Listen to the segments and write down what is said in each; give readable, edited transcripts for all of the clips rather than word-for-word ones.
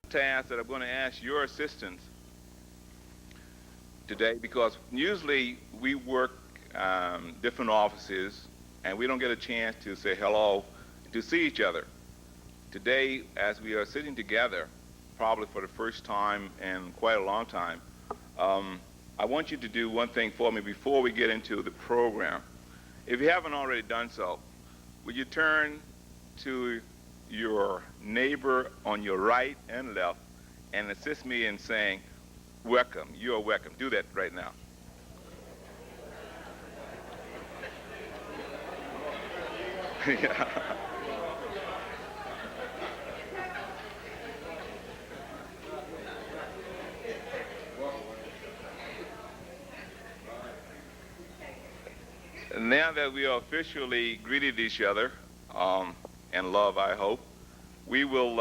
task that I'm going to ask your assistance today, because usually we work different offices and we don't get a chance to say hello, to see each other. Today, as we are sitting together, probably for the first time in quite a long time, I want you to do one thing for me before we get into the program. If you haven't already done so, would you turn to your neighbor on your right and left and assist me in saying, welcome, you're welcome. Do that right now. Yeah. Now that we are officially greeted each other, in love, I hope, we will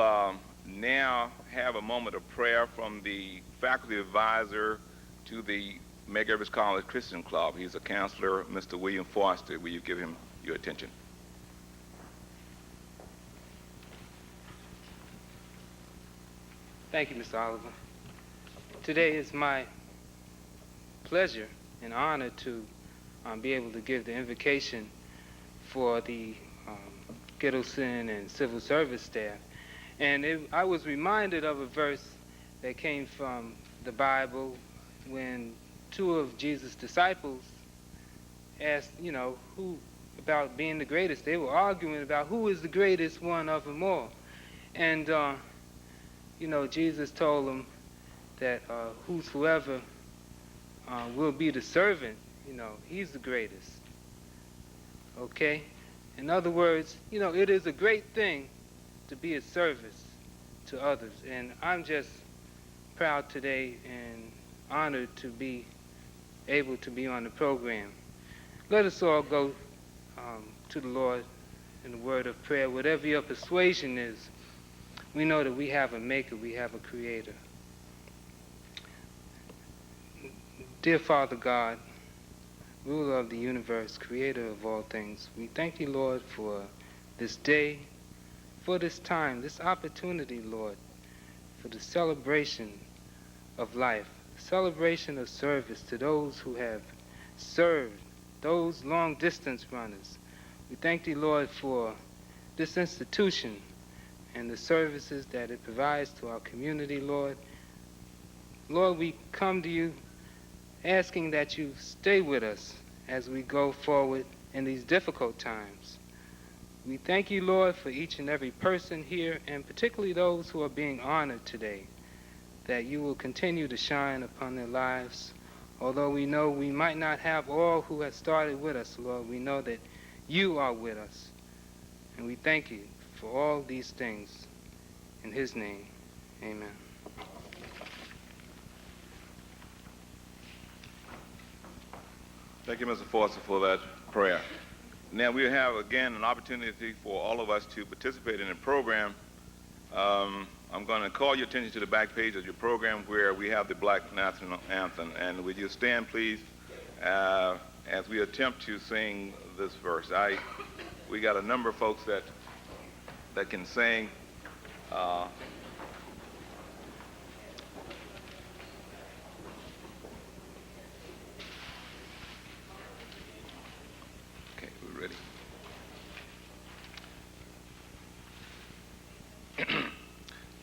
now have a moment of prayer from the faculty advisor to the Medgar Evers College Christian Club. He's a counselor, Mr. William Foster. Will you give him your attention? Thank you, Mr. Oliver. Today is my pleasure and honor to be able to give the invocation for the Gittleson and civil service staff. And I was reminded of a verse that came from the Bible when two of Jesus' disciples asked, who about being the greatest. They were arguing about who is the greatest one of them all. And, Jesus told them that whosoever will be the servant, he's the greatest. Okay? In other words, it is a great thing to be a service to others. And I'm just proud today and honored to be able to be on the program. Let us all go to the Lord in the word of prayer. Whatever your persuasion is, we know that we have a maker, we have a creator. Dear Father God, ruler of the universe, creator of all things, we thank you, Lord, for this day, for this time, this opportunity, Lord, for the celebration of life, the celebration of service to those who have served, those long-distance runners. We thank thee, Lord, for this institution and the services that it provides to our community, Lord. Lord, we come to you asking that you stay with us as we go forward in these difficult times. We thank you, Lord, for each and every person here, and particularly those who are being honored today, that you will continue to shine upon their lives. Although we know we might not have all who have started with us, Lord, we know that you are with us. And we thank you for all these things. In his name, amen. Thank you, Mr. Foster, for that prayer. Now we have, again, an opportunity for all of us to participate in the program. I'm going to call your attention to the back page of your program where we have the Black National Anthem. And would you stand, please, as we attempt to sing this verse. We got a number of folks that can sing. Okay, we're ready.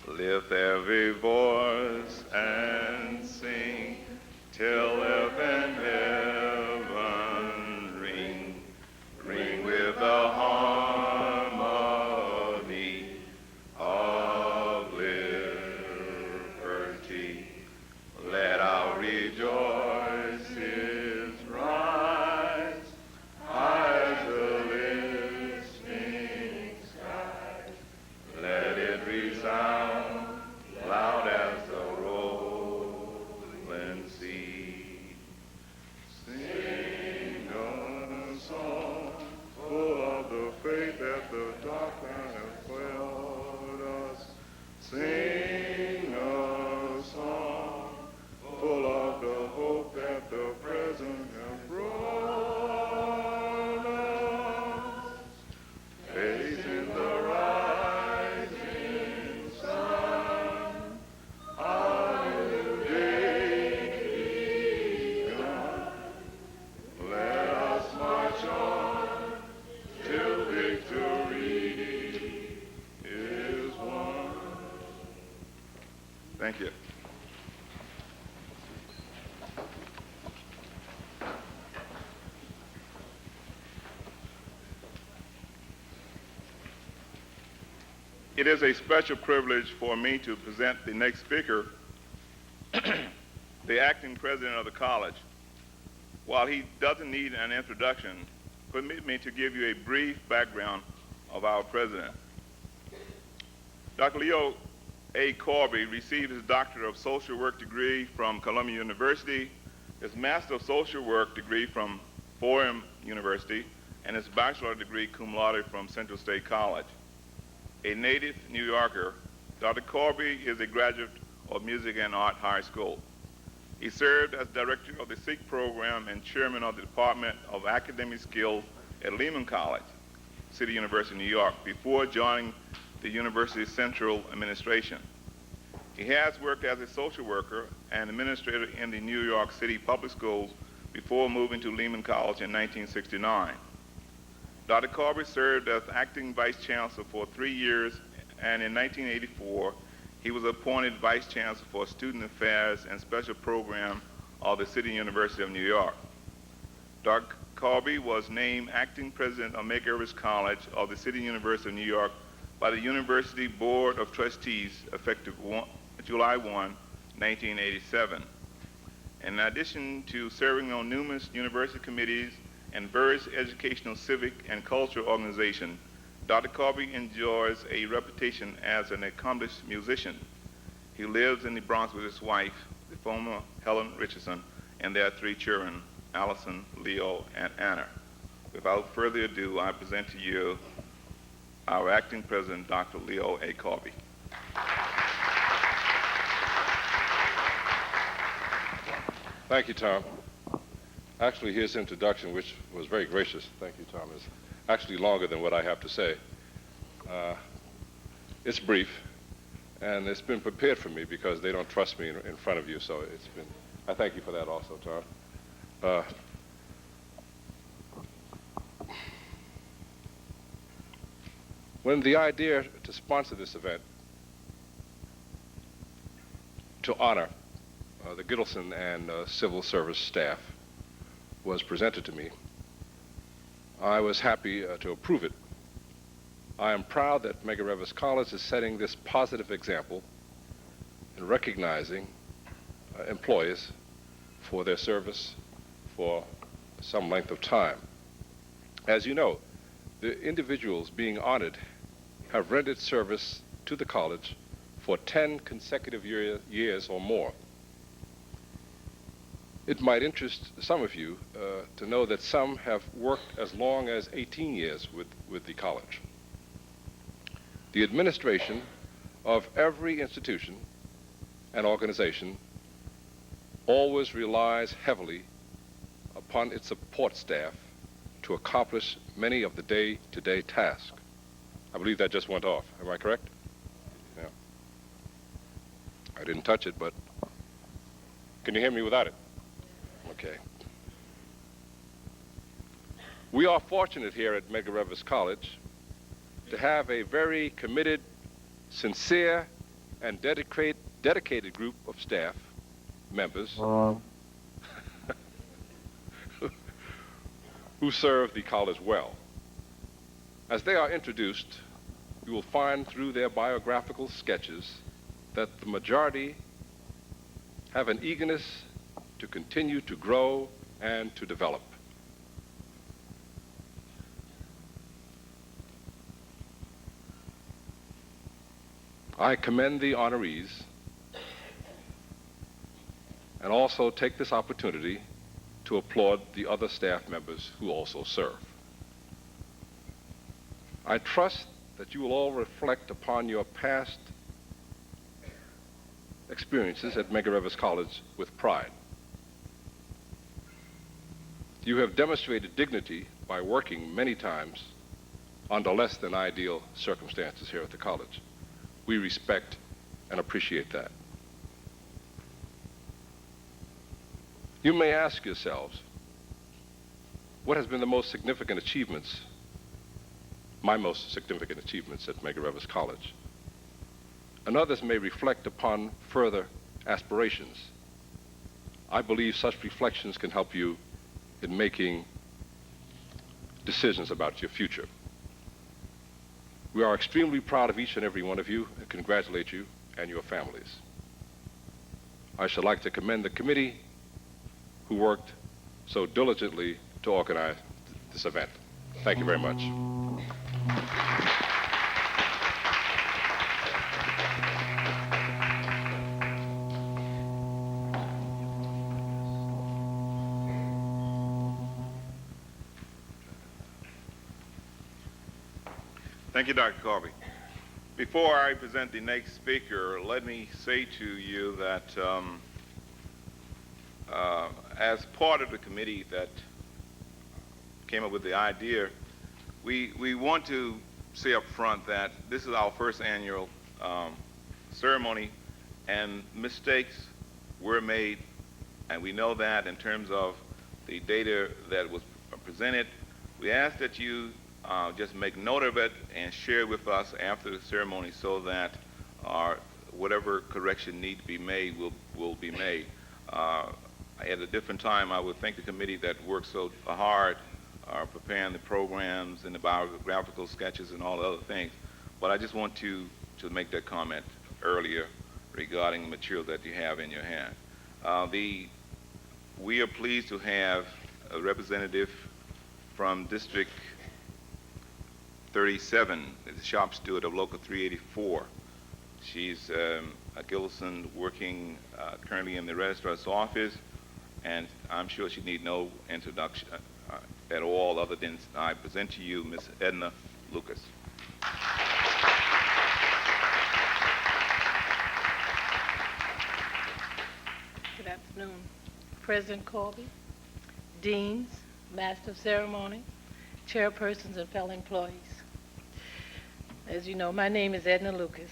Lift every voice and sing till earth and heaven ring, ring with the harmony of liberty. Let our rejoices rise high as the listening sky. Let it resound loud as the rolling sea. Thank you. It is a special privilege for me to present the next speaker, the acting president of the college. While he doesn't need an introduction, permit me to give you a brief background of our president. Dr. Leo A. Corby received his Doctor of Social Work degree from Columbia University, his Master of Social Work degree from Fordham University, and his bachelor degree cum laude from Central State College. A native New Yorker, Dr. Corby is a graduate of Music and Art High School. He served as director of the SEEK program and chairman of the Department of Academic Skills at Lehman College, City University, New York, before joining the university's central administration. He has worked as a social worker and administrator in the New York City public schools before moving to Lehman College in 1969. Dr. Corby served as acting vice chancellor for 3 years, and in 1984, he was appointed vice chancellor for student affairs and special program of the City University of New York. Dr. Corby was named acting president of Medgar Evers College of the City University of New York by the University Board of Trustees effective July 1, 1987. In addition to serving on numerous university committees and various educational, civic, and cultural organizations, Dr. Corby enjoys a reputation as an accomplished musician. He lives in the Bronx with his wife, the former Helen Richardson, and their 3 children, Allison, Leo, and Anna. Without further ado, I present to you our acting president, Dr. Leo A. Corby. Thank you, Tom. Actually, his introduction, which was very gracious, thank you, Tom, is actually longer than what I have to say. It's brief, and it's been prepared for me because they don't trust me in front of you, so I thank you for that also, Tom. When the idea to sponsor this event to honor the Gittleson and civil service staff was presented to me, I was happy to approve it. I am proud that Medgar Evers College is setting this positive example in recognizing employees for their service for some length of time. As you know, the individuals being honored have rendered service to the college for 10 consecutive years or more. It might interest some of you to know that some have worked as long as 18 years with the college. The administration of every institution and organization always relies heavily upon its support staff to accomplish many of the day-to-day tasks. I believe that just went off. Am I correct? Yeah. I didn't touch it, but can you hear me without it? Okay. We are fortunate here at Medgar Evers College to have a very committed, sincere, and dedicated group of staff members who serve the college well. As they are introduced, you will find through their biographical sketches that the majority have an eagerness to continue to grow and to develop. I commend the honorees and also take this opportunity to applaud the other staff members who also serve. I trust that you will all reflect upon your past experiences at Medgar Evers College with pride. You have demonstrated dignity by working many times under less than ideal circumstances here at the college. We respect and appreciate that. You may ask yourselves, what has been the most significant achievements, my most significant achievements at Medgar Evers College? and others may reflect upon further aspirations. I believe such reflections can help you in making decisions about your future. We are extremely proud of each and every one of you and congratulate you and your families. I should like to commend the committee who worked so diligently to organize this event. Thank you very much. Thank you, Dr. Corby. Before I present the next speaker, let me say to you that as part of the committee that came up with the idea, we want to say up front that this is our first annual ceremony, and mistakes were made, and we know that in terms of the data that was presented. We ask that you just make note of it and share with us after the ceremony so that whatever correction need to be made will be made. At a different time, I would thank the committee that worked so hard preparing the programs and the biographical sketches and all the other things. But I just want to make that comment earlier regarding the material that you have in your hand. We are pleased to have a representative from District 37, the shop steward of Local 384. She's a Gittleson working currently in the registrar's office, and I'm sure she need no introduction at all other than I present to you Ms. Edna Lucas. Good afternoon, President Corby, deans, master of ceremony, chairpersons, and fellow employees. As you know, my name is Edna Lucas.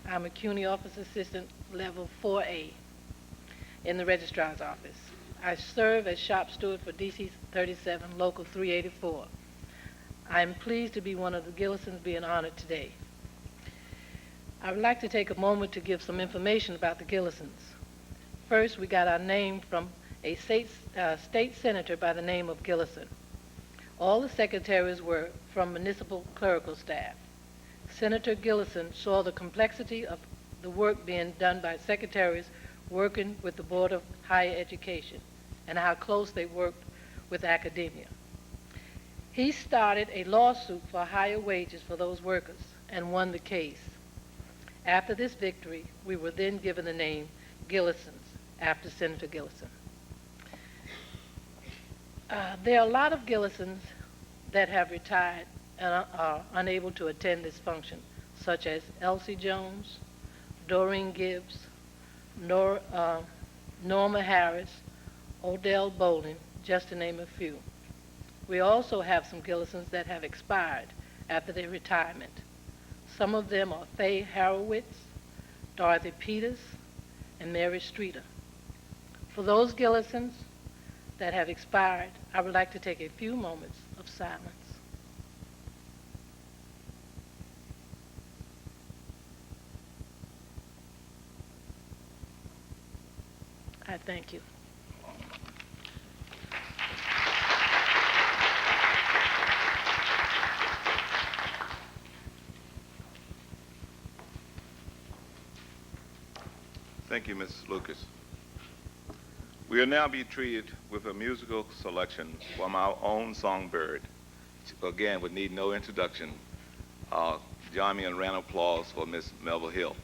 I'm a CUNY Office Assistant Level 4A in the Registrar's Office. I serve as shop steward for DC 37, Local 384. I'm pleased to be one of the Gittelsons being honored today. I would like to take a moment to give some information about the Gittelsons. First, we got our name from a state senator by the name of Gittleson. All the secretaries were from municipal clerical staff. Senator Gittleson saw the complexity of the work being done by secretaries working with the Board of Higher Education and how close they worked with academia. He started a lawsuit for higher wages for those workers and won the case. After this victory, we were then given the name Gittelsons after Senator Gittleson. There are a lot of Gittelsons that have retired and are unable to attend this function, such as Elsie Jones, Doreen Gibbs, Norma Harris, Odell Bowling, just to name a few. We also have some Gittelsons that have expired after their retirement. Some of them are Faye Harowitz, Dorothy Peters, and Mary Streeter. For those Gittelsons that have expired, I would like to take a few moments of silence. I thank you. Thank you, Ms. Lucas. We will now be treated with a musical selection from our own songbird. Again, would need no introduction. Join me in a round of applause for Miss Melville Hill.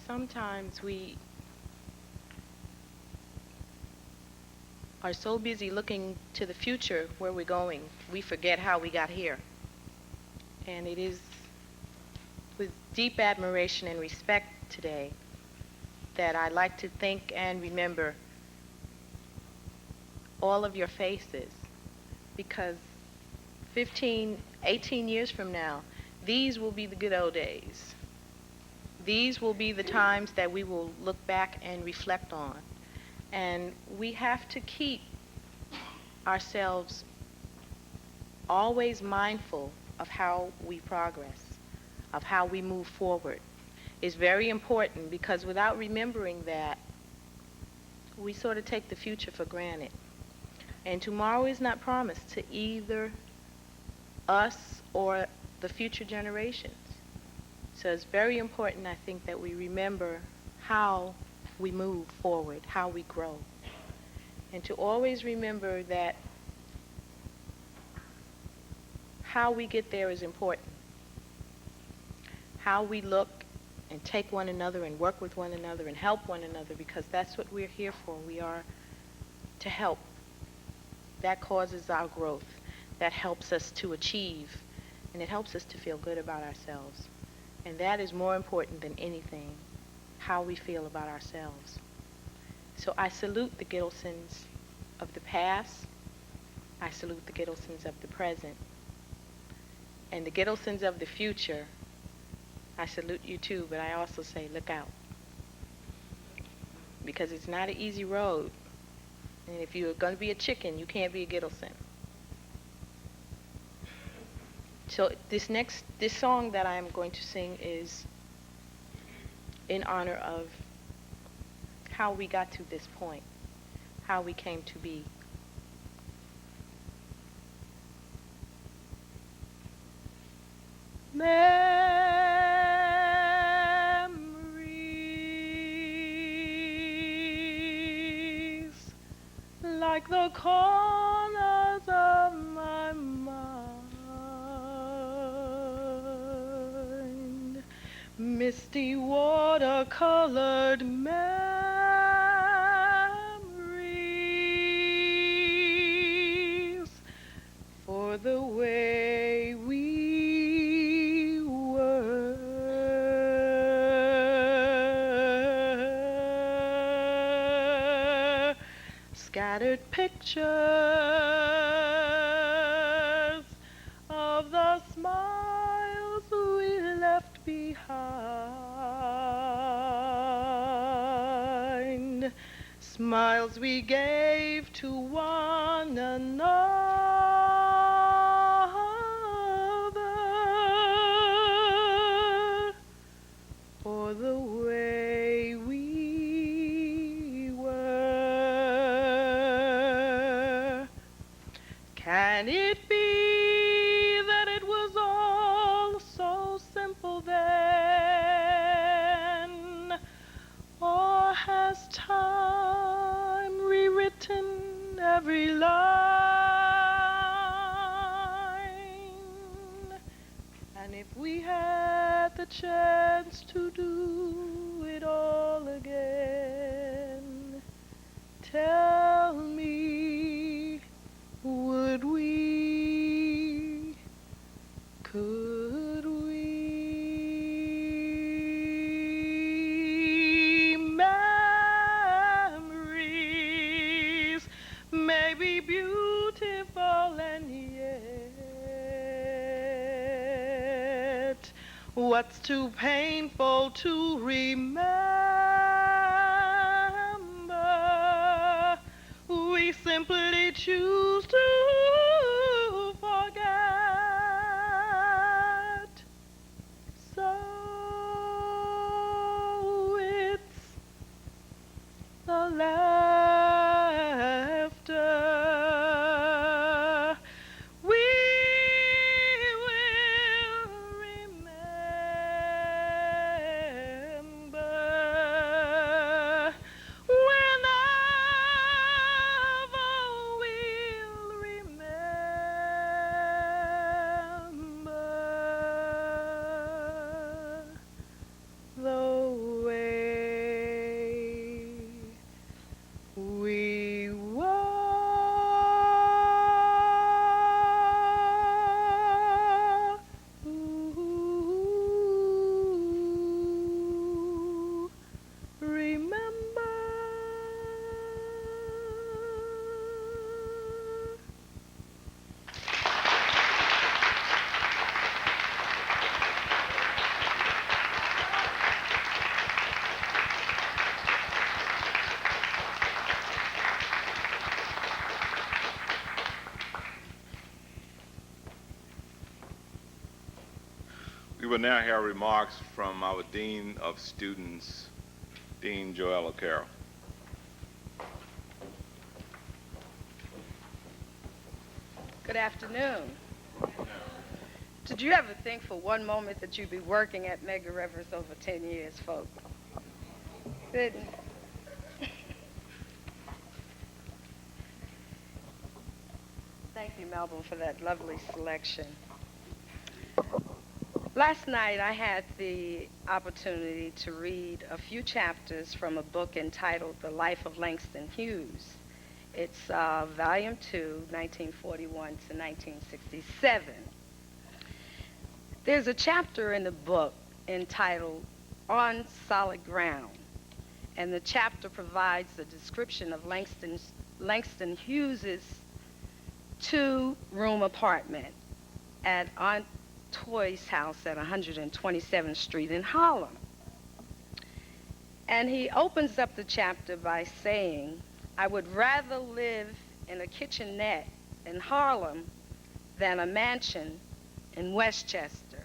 Sometimes we are so busy looking to the future where we're going, we forget how we got here. And it is with deep admiration and respect today that I'd like to think and remember all of your faces, because 15, 18 years from now, these will be the good old days. These will be the times that we will look back and reflect on. And we have to keep ourselves always mindful of how we progress, of how we move forward. It's very important, because without remembering that, we sort of take the future for granted. And tomorrow is not promised to either us or the future generations. So it's very important, I think, that we remember how we move forward, how we grow. And to always remember that how we get there is important. How we look and take one another and work with one another and help one another, because that's what we're here for. We are to help. That causes our growth. That helps us to achieve, and it helps us to feel good about ourselves. And that is more important than anything, how we feel about ourselves. So I salute the Gittlesons of the past. I salute the Gittlesons of the present. And the Gittlesons of the future, I salute you too, but I also say, look out. Because it's not an easy road. And if you're going to be a chicken, you can't be a Gittleson. So this song that I'm going to sing is in honor of how we got to this point, how we came to be. Memories like the corners of my mind, misty watercolored memories for the way we were. Scattered pictures of the smiles we left behind, smiles we gave to one another, for the way we were. Can it be that it was all so simple then? Or has time rewritten every line? And if we had the chance to do it all again, tell me, would we? Could we? Memories may be beautiful, and yet what's too painful to remember, we simply choose to forget. So it's the laughter we will remember. Whenever we'll remember the way we were. Ooh, remember. will now hear remarks from our Dean of Students, Dean Joel O'Carroll. Good afternoon. Did you ever think for one moment that you'd be working at Medgar Evers over 10 years, folks? Didn't? Thank you, Melvin, for that lovely selection. Last night, I had the opportunity to read a few chapters from a book entitled The Life of Langston Hughes. It's Volume 2, 1941 to 1967. There's a chapter in the book entitled On Solid Ground, and the chapter provides a description of Langston Hughes's two-room apartment at Aunt Toy's house at 127th Street in Harlem. And he opens up the chapter by saying, "I would rather live in a kitchenette in Harlem than a mansion in Westchester."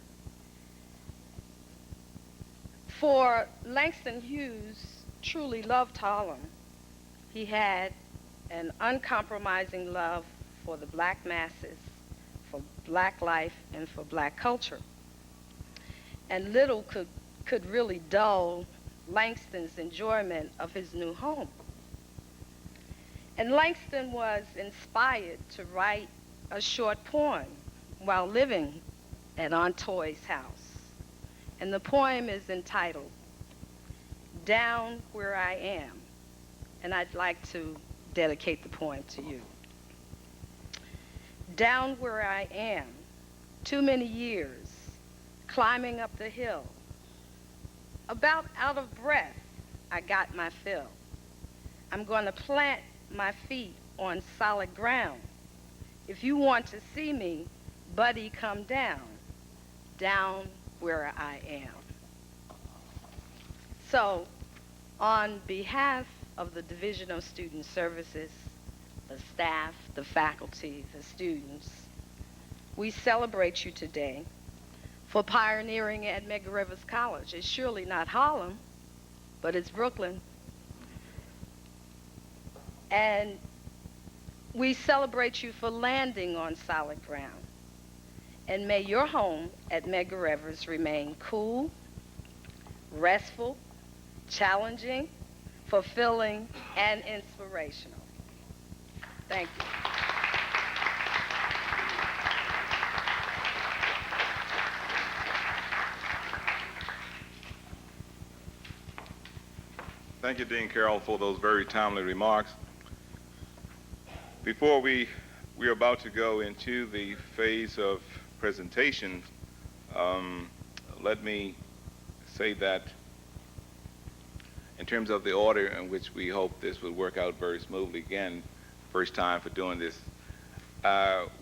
For Langston Hughes truly loved Harlem. He had an uncompromising love for the black masses, for black life, and for black culture. And little could really dull Langston's enjoyment of his new home. And Langston was inspired to write a short poem while living at Aunt Toy's house. And the poem is entitled, Down Where I Am. And I'd like to dedicate the poem to you. Down where I am, too many years, climbing up the hill. About out of breath, I got my fill. I'm going to plant my feet on solid ground. If you want to see me, buddy, come down where I am. So, on behalf of the Division of Student Services, the staff, the faculty, the students, we celebrate you today for pioneering at Medgar Evers College. It's surely not Harlem, but it's Brooklyn. And we celebrate you for landing on solid ground. And may your home at Medgar Evers remain cool, restful, challenging, fulfilling, and inspirational. Thank you. Thank you, Dean Carroll, for those very timely remarks. Before we are about to go into the phase of presentation, let me say that in terms of the order in which we hope this will work out very smoothly, again, first time for doing this,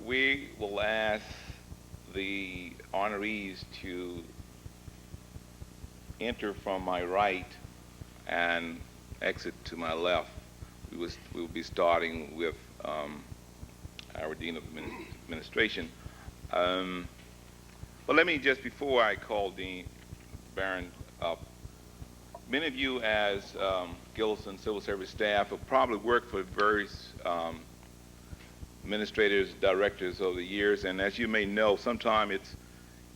we will ask the honorees to enter from my right and exit to my left. We will be starting with our Dean of Administration. But let me just, before I call Dean Barron up, many of you as Gittleson Civil Service staff have probably worked for various administrators, directors over the years, and as you may know, sometimes it's,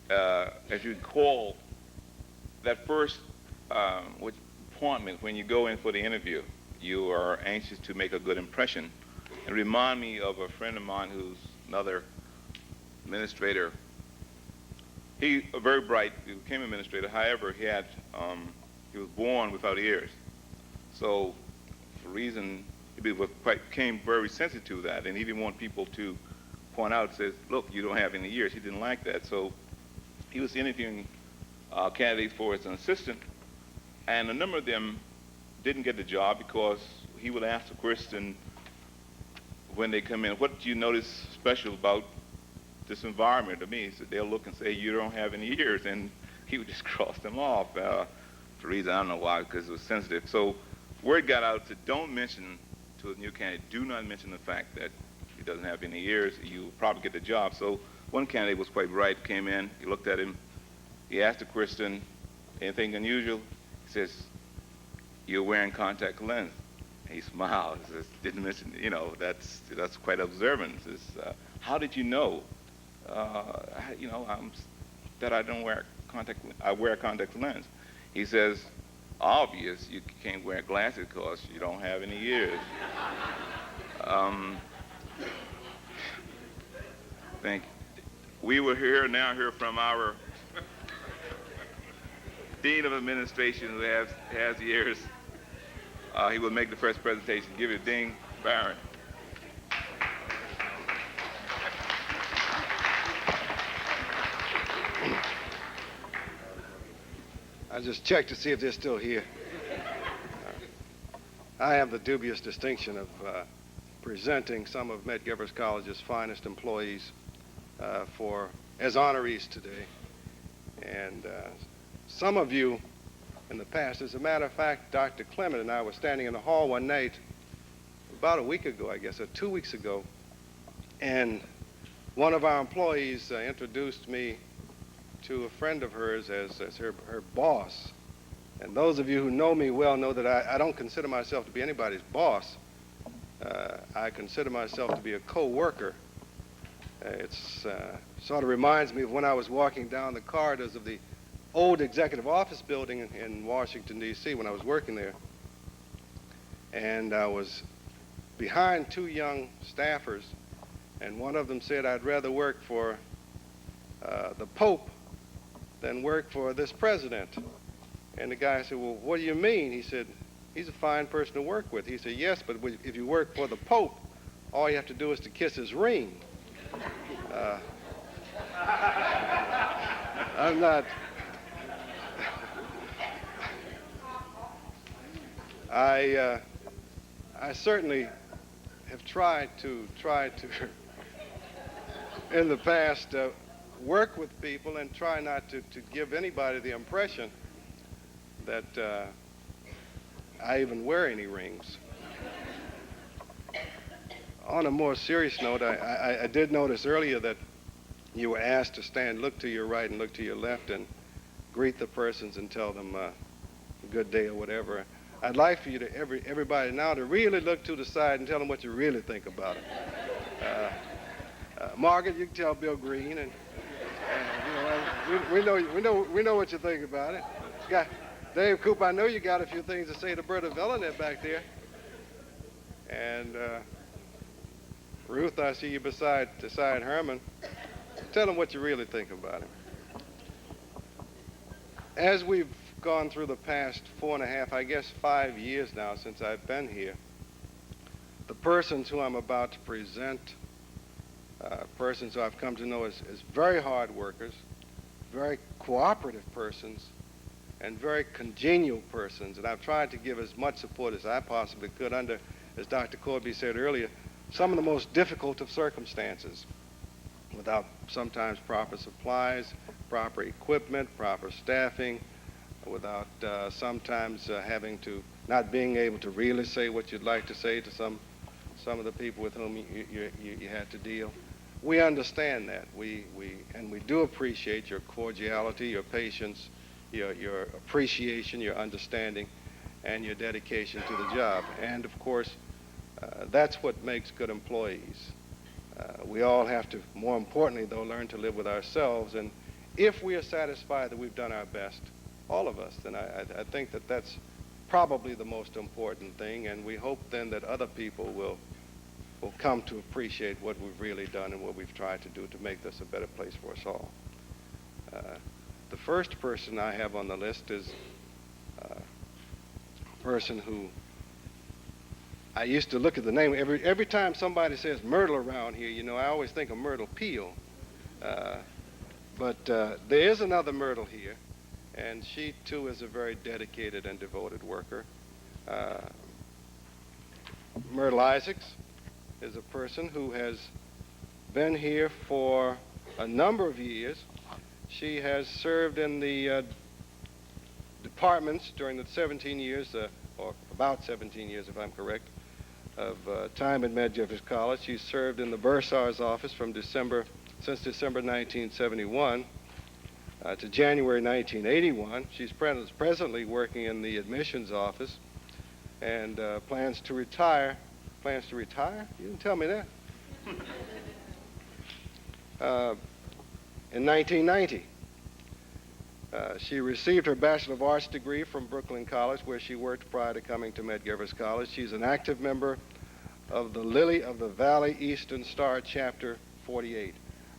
as you recall, that first appointment when you go in for the interview, you are anxious to make a good impression. And remind me of a friend of mine who's another administrator. He very bright, he became administrator. However, he was born without ears. So for a reason, he became very sensitive to that, and he didn't want people to point out, says, look, you don't have any ears. He didn't like that. So he was interviewing candidates for as an assistant, and a number of them didn't get the job because he would ask the question when they come in, what do you notice special about this environment to me? So they'll look and say, you don't have any ears, and he would just cross them off. For a reason, I don't know why, because it was sensitive. So word got out to don't mention to a new candidate, do not mention the fact that he doesn't have any ears, you'll probably get the job. So one candidate was quite right, came in, he looked at him, He asked the question, anything unusual? He says, you're wearing contact lens. And he smiled. He says, didn't mention, that's quite observant. He says, how did you know? That I don't wear I wear contact lens. He says, obvious, you can't wear glasses because you don't have any ears. Thank you. We will now hear from our Dean of Administration who has ears. He will make the first presentation. Give it to Dean Barron. I just checked to see if they're still here. I have the dubious distinction of presenting some of Medgar Evers College's finest employees as honorees today. And some of you in the past, as a matter of fact, Dr. Clement and I were standing in the hall one night about a week ago, I guess, or 2 weeks ago, and one of our employees introduced me to a friend of hers as her boss. And those of you who know me well know that I don't consider myself to be anybody's boss. I consider myself to be a co-worker. It's sort of reminds me of when I was walking down the corridors of the old executive office building in Washington, D.C. when I was working there. And I was behind two young staffers, and one of them said, I'd rather work for the Pope than work for this president. And the guy said, well, what do you mean? He said, he's a fine person to work with. He said, yes, but if you work for the Pope, all you have to do is to kiss his ring. I'm not... I certainly have tried to in the past, work with people and try not to give anybody the impression that I even wear any rings. On a more serious note, I did notice earlier that you were asked to stand, look to your right and look to your left and greet the persons and tell them good day or whatever. I'd like for you to, everybody now, to really look to the side and tell them what you really think about it. Margaret, you can tell Bill Green, and we know what you think about it. Dave Cooper, I know you got a few things to say to Berta Vellner back there. And Ruth, I see you beside Herman. Tell them what you really think about it. As we've gone through the past 4.5, I guess 5 years now since I've been here, the persons who I'm about to present, persons who I've come to know as very hard workers, very cooperative persons, and very congenial persons. And I've tried to give as much support as I possibly could under, as Dr. Corby said earlier, some of the most difficult of circumstances, without sometimes proper supplies, proper equipment, proper staffing, without sometimes not being able to really say what you'd like to say to some of the people with whom you had to deal. We understand that. We do appreciate your cordiality, your patience, your appreciation, your understanding, and your dedication to the job. And of course, that's what makes good employees. We all have to, more importantly though, learn to live with ourselves. And if we are satisfied that we've done our best, all of us, then I think that that's probably the most important thing. And we hope then that other people will come to appreciate what we've really done and what we've tried to do to make this a better place for us all. The first person I have on the list is a person who I used to look at the name. Every time somebody says Myrtle around here, I always think of Myrtle Peel. But there is another Myrtle here, and she too is a very dedicated and devoted worker. Myrtle Isaacs is a person who has been here for a number of years. She has served in the departments during the 17 years, or about 17 years if I'm correct, of time at Medgar Evers College. She served in the Bursar's office since December 1971. to January 1981. She's presently working in the admissions office and plans to retire. Plans to retire? You didn't tell me that. In 1990. She received her Bachelor of Arts degree from Brooklyn College, where she worked prior to coming to Medgar Evers College. She's an active member of the Lily of the Valley Eastern Star Chapter 48.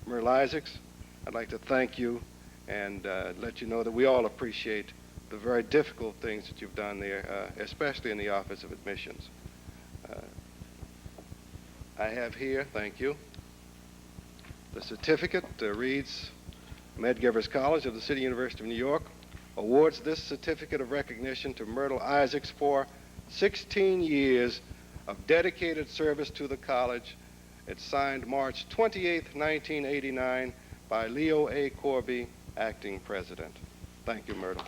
Myrtle Isaacs, I'd like to thank you and let you know that we all appreciate the very difficult things that you've done there, especially in the Office of Admissions. I have here, thank you, the certificate reads, Medgar Evers College of the City University of New York awards this certificate of recognition to Myrtle Isaacs for 16 years of dedicated service to the college. It's signed March 28, 1989 by Leo A. Corby, acting president. Thank you, Myrtle.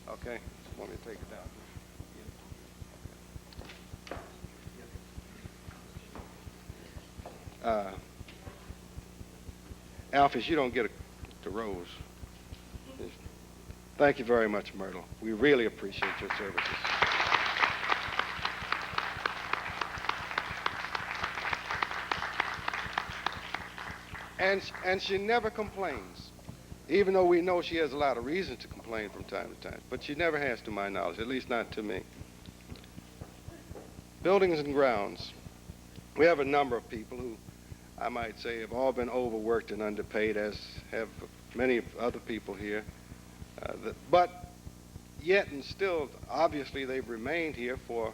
Okay, want me to take it down? Alphys, you don't get the rose. Thank you very much, Myrtle. We really appreciate your services. And she never complains, even though we know she has a lot of reason to complain from time to time. But she never has, to my knowledge, at least not to me. Buildings and grounds. We have a number of people who, I might say, have all been overworked and underpaid, as have many other people here. But yet and still, obviously, they've remained here for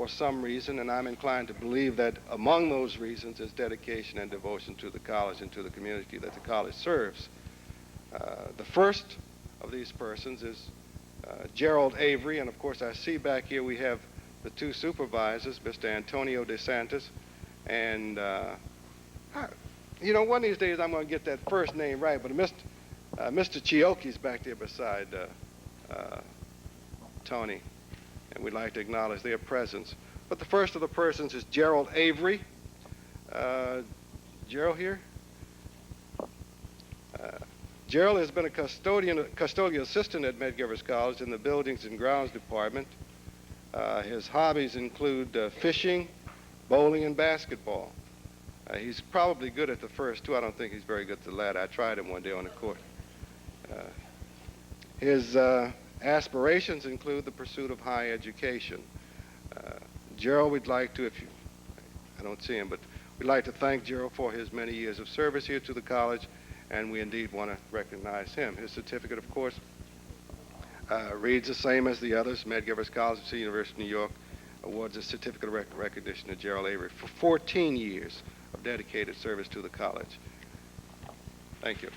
some reason, and I'm inclined to believe that among those reasons is dedication and devotion to the college and to the community that the college serves. The first of these persons is Gerald Avery, and of course I see back here we have the two supervisors, Mr. Antonio DeSantis, and you know, one of these days I'm going to get that first name right, but Mr. Chioki's back there beside Tony, and we'd like to acknowledge their presence. But the first of the persons is Gerald Avery. Gerald here? Gerald has been a custodial assistant at Medgar Evers College in the Buildings and Grounds Department. His hobbies include fishing, bowling, and basketball. He's probably good at the first two. I don't think he's very good at the latter. I tried him one day on the court. His aspirations include the pursuit of higher education. Gerald, we'd like to, I don't see him, but we'd like to thank Gerald for his many years of service here to the college, and we indeed want to recognize him. His certificate, of course, reads the same as the others. Medgar Evers College of the University of New York awards a certificate of recognition to Gerald Avery for 14 years of dedicated service to the college. Thank you.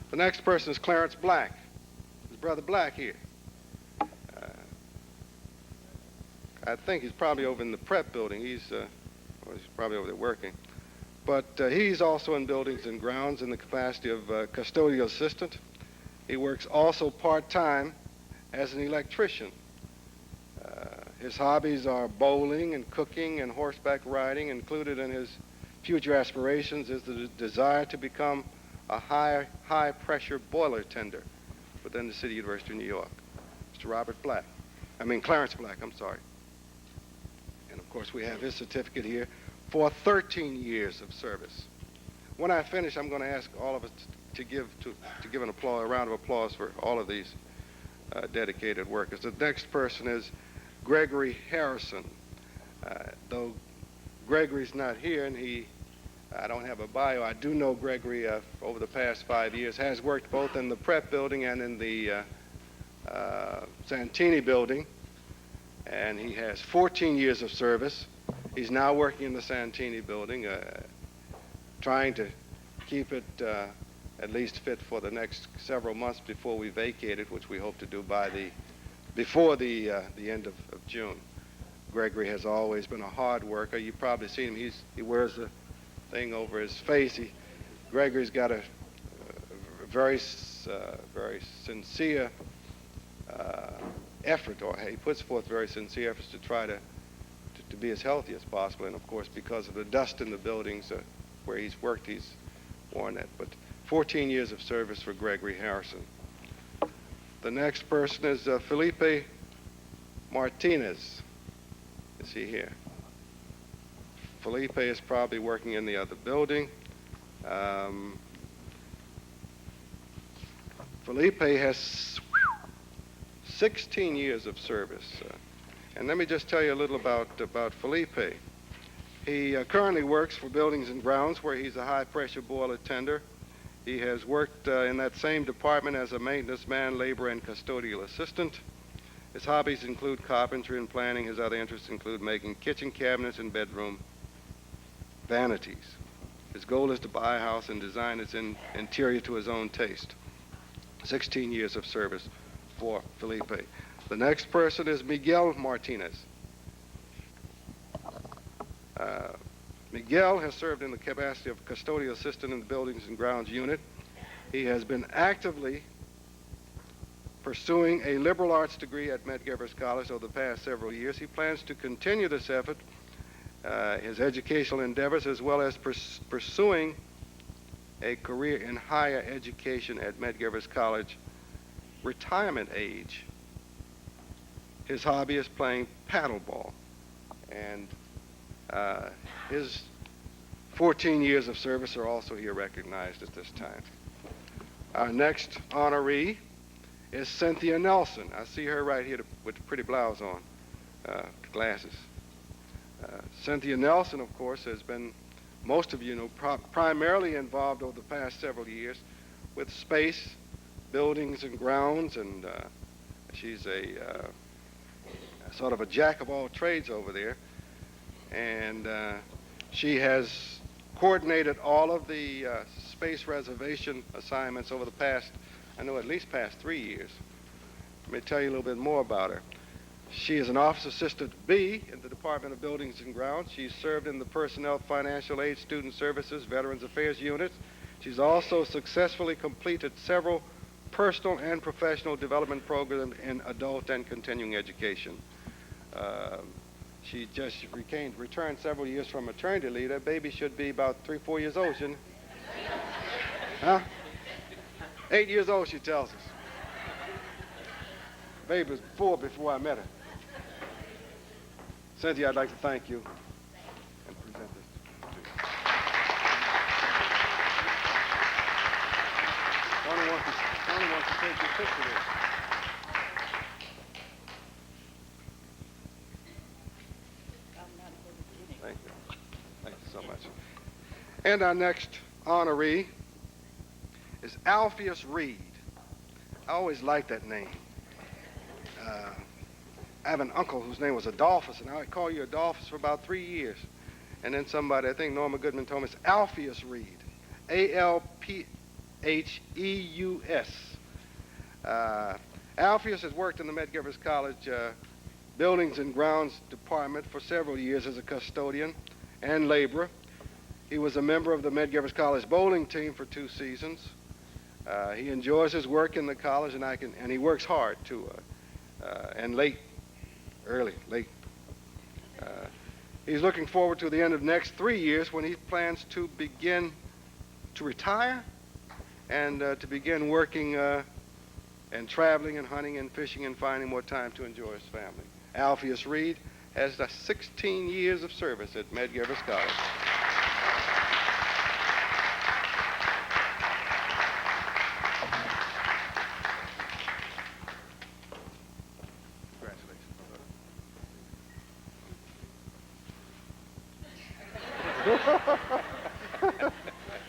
The next person is Clarence Black. His brother Black here. I think he's probably over in the prep building. He's probably over there working. But he's also in buildings and grounds in the capacity of custodial assistant. He works also part-time as an electrician. His hobbies are bowling and cooking and horseback riding. Included in his future aspirations is the desire to become a high-pressure boiler tender within the City University of New York. Mr. Clarence Black, I'm sorry. And of course, we have his certificate here for 13 years of service. When I finish, I'm going to ask all of us to give a round of applause for all of these dedicated workers. The next person is Gregory Harrison. Though Gregory's not here, and I don't have a bio, I do know Gregory over the past 5 years has worked both in the prep building and in the Santini building, and he has 14 years of service. He's now working in the Santini building, trying to keep it at least fit for the next several months before we vacate it, which we hope to do before the end of June. Gregory has always been a hard worker. You've probably seen him. He wears a thing over his face. Gregory's got a very sincere effort, or he puts forth very sincere efforts to try to be as healthy as possible. And of course, because of the dust in the buildings where he's worked, he's worn that. But 14 years of service for Gregory Harrison. The next person is Felipe Martinez. Is he here? Felipe is probably working in the other building. Felipe has 16 years of service. And let me just tell you a little about Felipe. He currently works for Buildings and Grounds, where he's a high-pressure boiler tender. He has worked in that same department as a maintenance man, labor, and custodial assistant. His hobbies include carpentry and planning. His other interests include making kitchen cabinets and bedroom vanities. His goal is to buy a house and design its interior to his own taste. 16 years of service for Felipe. The next person is Miguel Martinez. Miguel has served in the capacity of custodial assistant in the Buildings and Grounds unit. He has been actively pursuing a liberal arts degree at Medgar Evers College over the past several years. He plans to continue this effort, his educational endeavors, as well as pursuing a career in higher education at Medgar Evers College, retirement age. His hobby is playing paddleball, and his 14 years of service are also here recognized at this time. Our next honoree is Cynthia Nelson. I see her right here with the pretty blouse on, glasses. Cynthia Nelson, of course, has been, most of you know, primarily involved over the past several years with space, buildings and grounds, and she's a sort of a jack of all trades over there. And she has coordinated all of the space reservation assignments over the past, I know at least past 3 years. Let me tell you a little bit more about her. She is an office assistant B in the Department of Buildings and Grounds. She's served in the Personnel, Financial Aid, Student Services, Veterans Affairs units. She's also successfully completed several personal and professional development programs in adult and continuing education. She just returned several years from maternity leave. That baby should be about 3-4 years old, shouldn't it? Huh? 8 years old, she tells us. Baby was 4 before I met her. Cynthia, I'd like to thank you and present this to you. Tony wants to take your picture there. Thank you. Thank you so much. And our next honoree is Alpheus Reed. I always liked that name. I have an uncle whose name was Adolphus, and I would call you Adolphus for about 3 years. And then somebody, I think Norma Goodman told me, it's Alpheus Reed. A-L-P-H-E-U-S. Alpheus has worked in the Medgar Evers College Buildings and Grounds Department for several years as a custodian and laborer. He was a member of the Medgar Evers College bowling team for 2 seasons. He enjoys his work in the college, and he works hard too, and late. He's looking forward to the end of the next 3 years when he plans to begin to retire and to begin working and traveling and hunting and fishing and finding more time to enjoy his family. Alpheus Reed has 16 years of service at Medgar Evers College.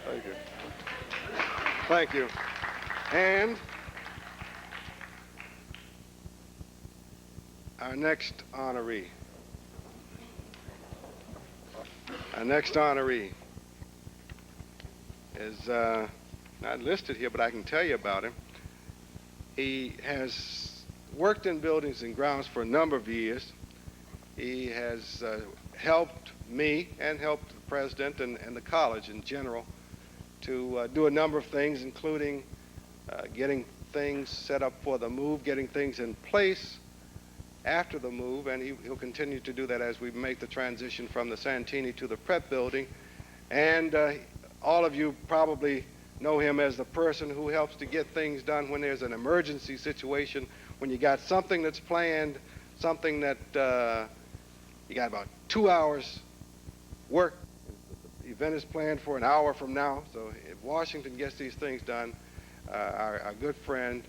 Thank you. Thank you. And our next honoree. Is not listed here, but I can tell you about him. He has worked in Buildings and Grounds for a number of years. He has helped me and helped the president and the college in general to do a number of things, including getting things set up for the move, getting things in place, after the move, and he'll continue to do that as we make the transition from the Santini to the Prep building. And all of you probably know him as the person who helps to get things done when there's an emergency situation, when you got something that's planned, something that you got about 2 hours work. The event is planned for an hour from now, so if Washington gets these things done, our good friend,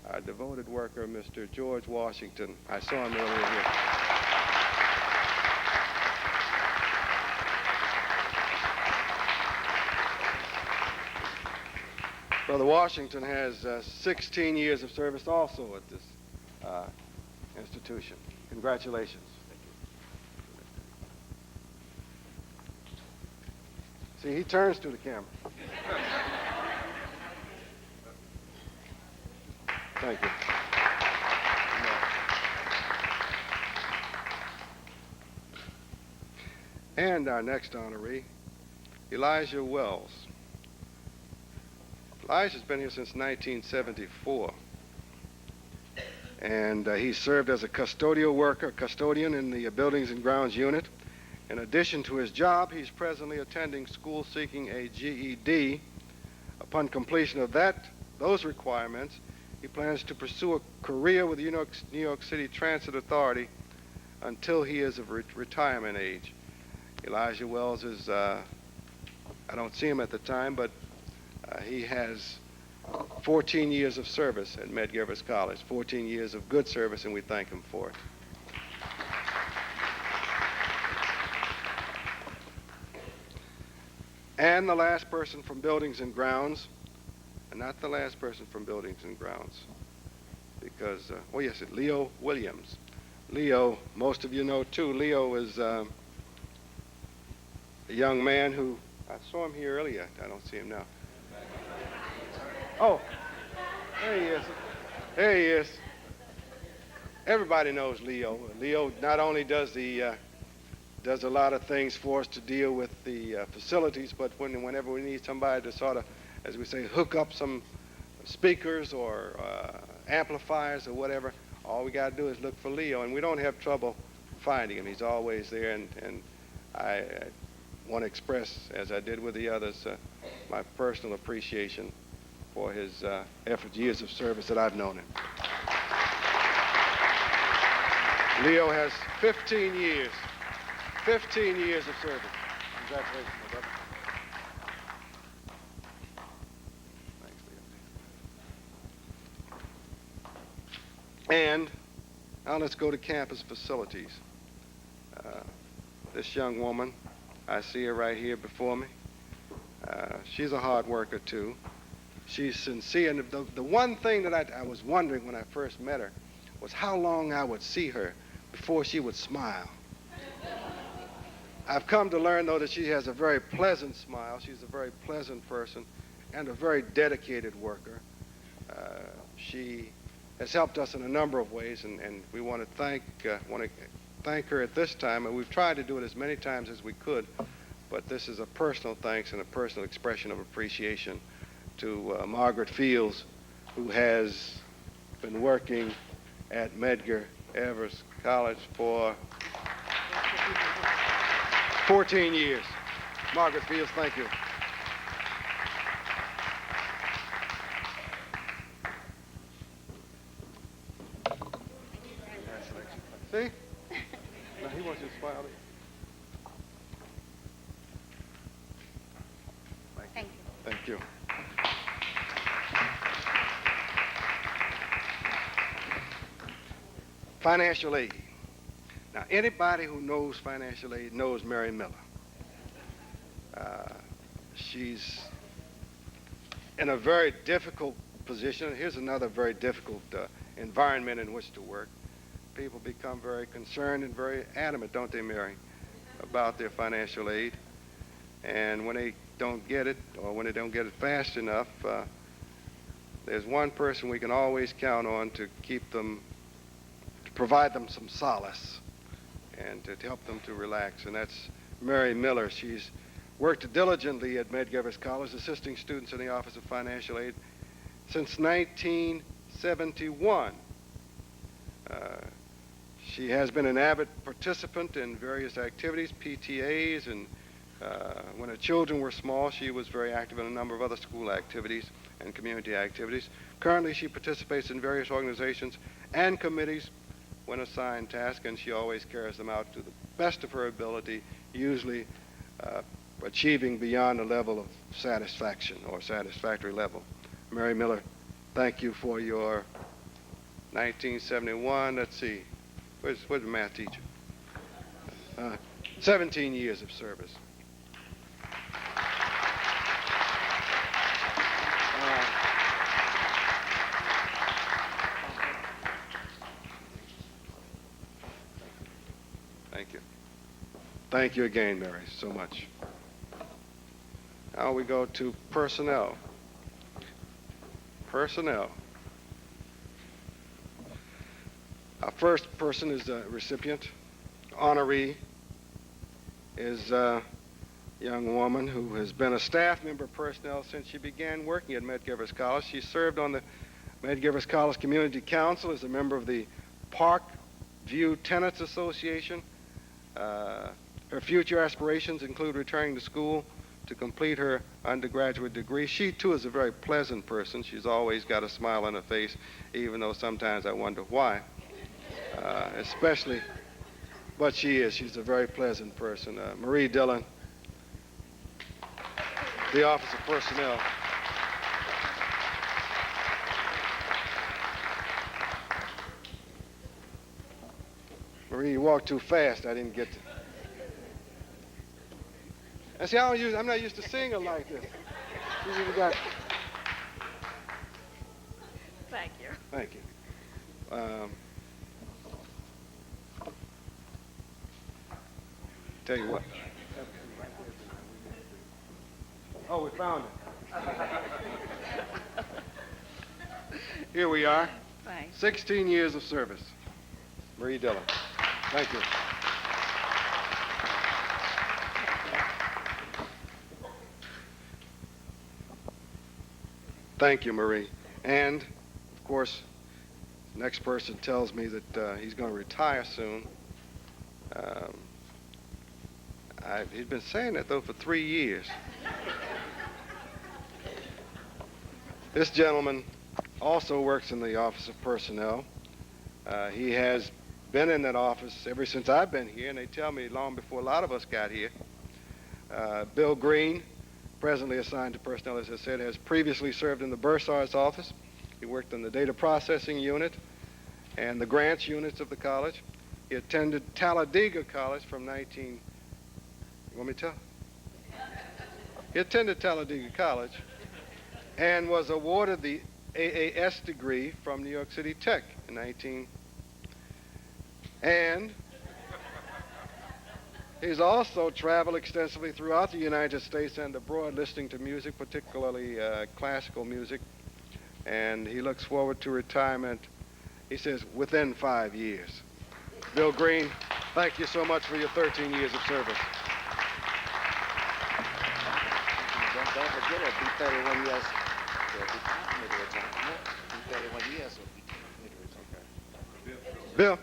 our devoted worker, Mr. George Washington, I saw him earlier here. Brother Washington has 16 years of service also at this institution. Congratulations. See, he turns to the camera. Thank you. And our next honoree, Elijah Wells. Elijah's been here since 1974. And he served as a custodian in the Buildings and Grounds Unit. In addition to his job, he's presently attending school seeking a GED. Upon completion of those requirements, he plans to pursue a career with the New York City Transit Authority until he is of retirement age. Elijah Wells is, I don't see him at the time, but he has 14 years of service at Medgar Evers College, 14 years of good service, and we thank him for it. And the last person from Buildings and Grounds, and not the last person from Buildings and Grounds, because, oh yes, Leo Williams. Leo, most of you know too, Leo is a young man who, I saw him here earlier, I don't see him now. Oh, there he is. There he is. Everybody knows Leo. Leo not only does a lot of things for us to deal with the facilities, but whenever we need somebody to sort of, as we say, hook up some speakers or amplifiers or whatever, all we got to do is look for Leo, and we don't have trouble finding him. He's always there, and I want to express, as I did with the others, my personal appreciation for his efforts, years of service that I've known him. Leo has 15 years of service. Congratulations, my brother. Thanks, Leo. And now let's go to campus facilities. This young woman, I see her right here before me. She's a hard worker, too. She's sincere, and the one thing that I was wondering when I first met her was how long I would see her before she would smile. I've come to learn, though, that she has a very pleasant smile. She's a very pleasant person and a very dedicated worker. She has helped us in a number of ways, and we want to thank her at this time, and we've tried to do it as many times as we could, but this is a personal thanks and a personal expression of appreciation to Margaret Fields, who has been working at Medgar Evers College for 14 years. Margaret Fields, thank you. See? Now he wants you to smile. Thank you. Thank you. Financial aid. Now, anybody who knows financial aid knows Mary Miller. She's in a very difficult position. Here's another very difficult environment in which to work. People become very concerned and very adamant, don't they, Mary, about their financial aid. And when they don't get it, or when they don't get it fast enough, there's one person we can always count on to keep them, to provide them some solace and to help them to relax, and that's Mary Miller. She's worked diligently at Medgar Evers College, assisting students in the Office of Financial Aid since 1971. She has been an avid participant in various activities, PTAs, and when her children were small, she was very active in a number of other school activities and community activities. Currently, she participates in various organizations and committees when assigned tasks, and she always carries them out to the best of her ability, usually achieving beyond a level of satisfaction or satisfactory level. Mary Miller, thank you for your 1971, let's see, where's the math teacher? 17 years of service. Thank you. Thank you again, Mary, so much. Now we go to personnel. Personnel. Our first person is the recipient. Honoree is a young woman who has been a staff member of personnel since she began working at Medgar Evers College. She served on the Medgar Evers College Community Council as a member of the Park View Tenants Association. Her future aspirations include returning to school to complete her undergraduate degree. She, too, is a very pleasant person. She's always got a smile on her face, even though sometimes I wonder why. Especially, but she is. She's a very pleasant person. Marie Dillon, the Office of Personnel. Marie, you walked too fast. I didn't get to. And see, I'm not used to seeing her like this. She's even got. Thank you. Thank you. Tell you what. Oh, we found it. Here we are. Thanks. 16 years of service. Marie Dillon. Thank you. Thank you, Marie. And, of course, the next person tells me that he's going to retire soon. He's been saying that, though, for 3 years. This gentleman also works in the Office of Personnel. He has been in that office ever since I've been here, and they tell me long before a lot of us got here. Bill Green, presently assigned to personnel, as I said, has previously served in the Bursar's office. He worked in the data processing unit and the grants units of the college. He attended Talladega College from You want me to tell? He attended Talladega College and was awarded the AAS degree from New York City Tech in And he's also traveled extensively throughout the United States and abroad listening to music, particularly classical music. And he looks forward to retirement, he says, within 5 years. Bill Green, thank you so much for your 13 years of service. Don't forget it'll be 31 years. Be 31 years. Okay. Bill.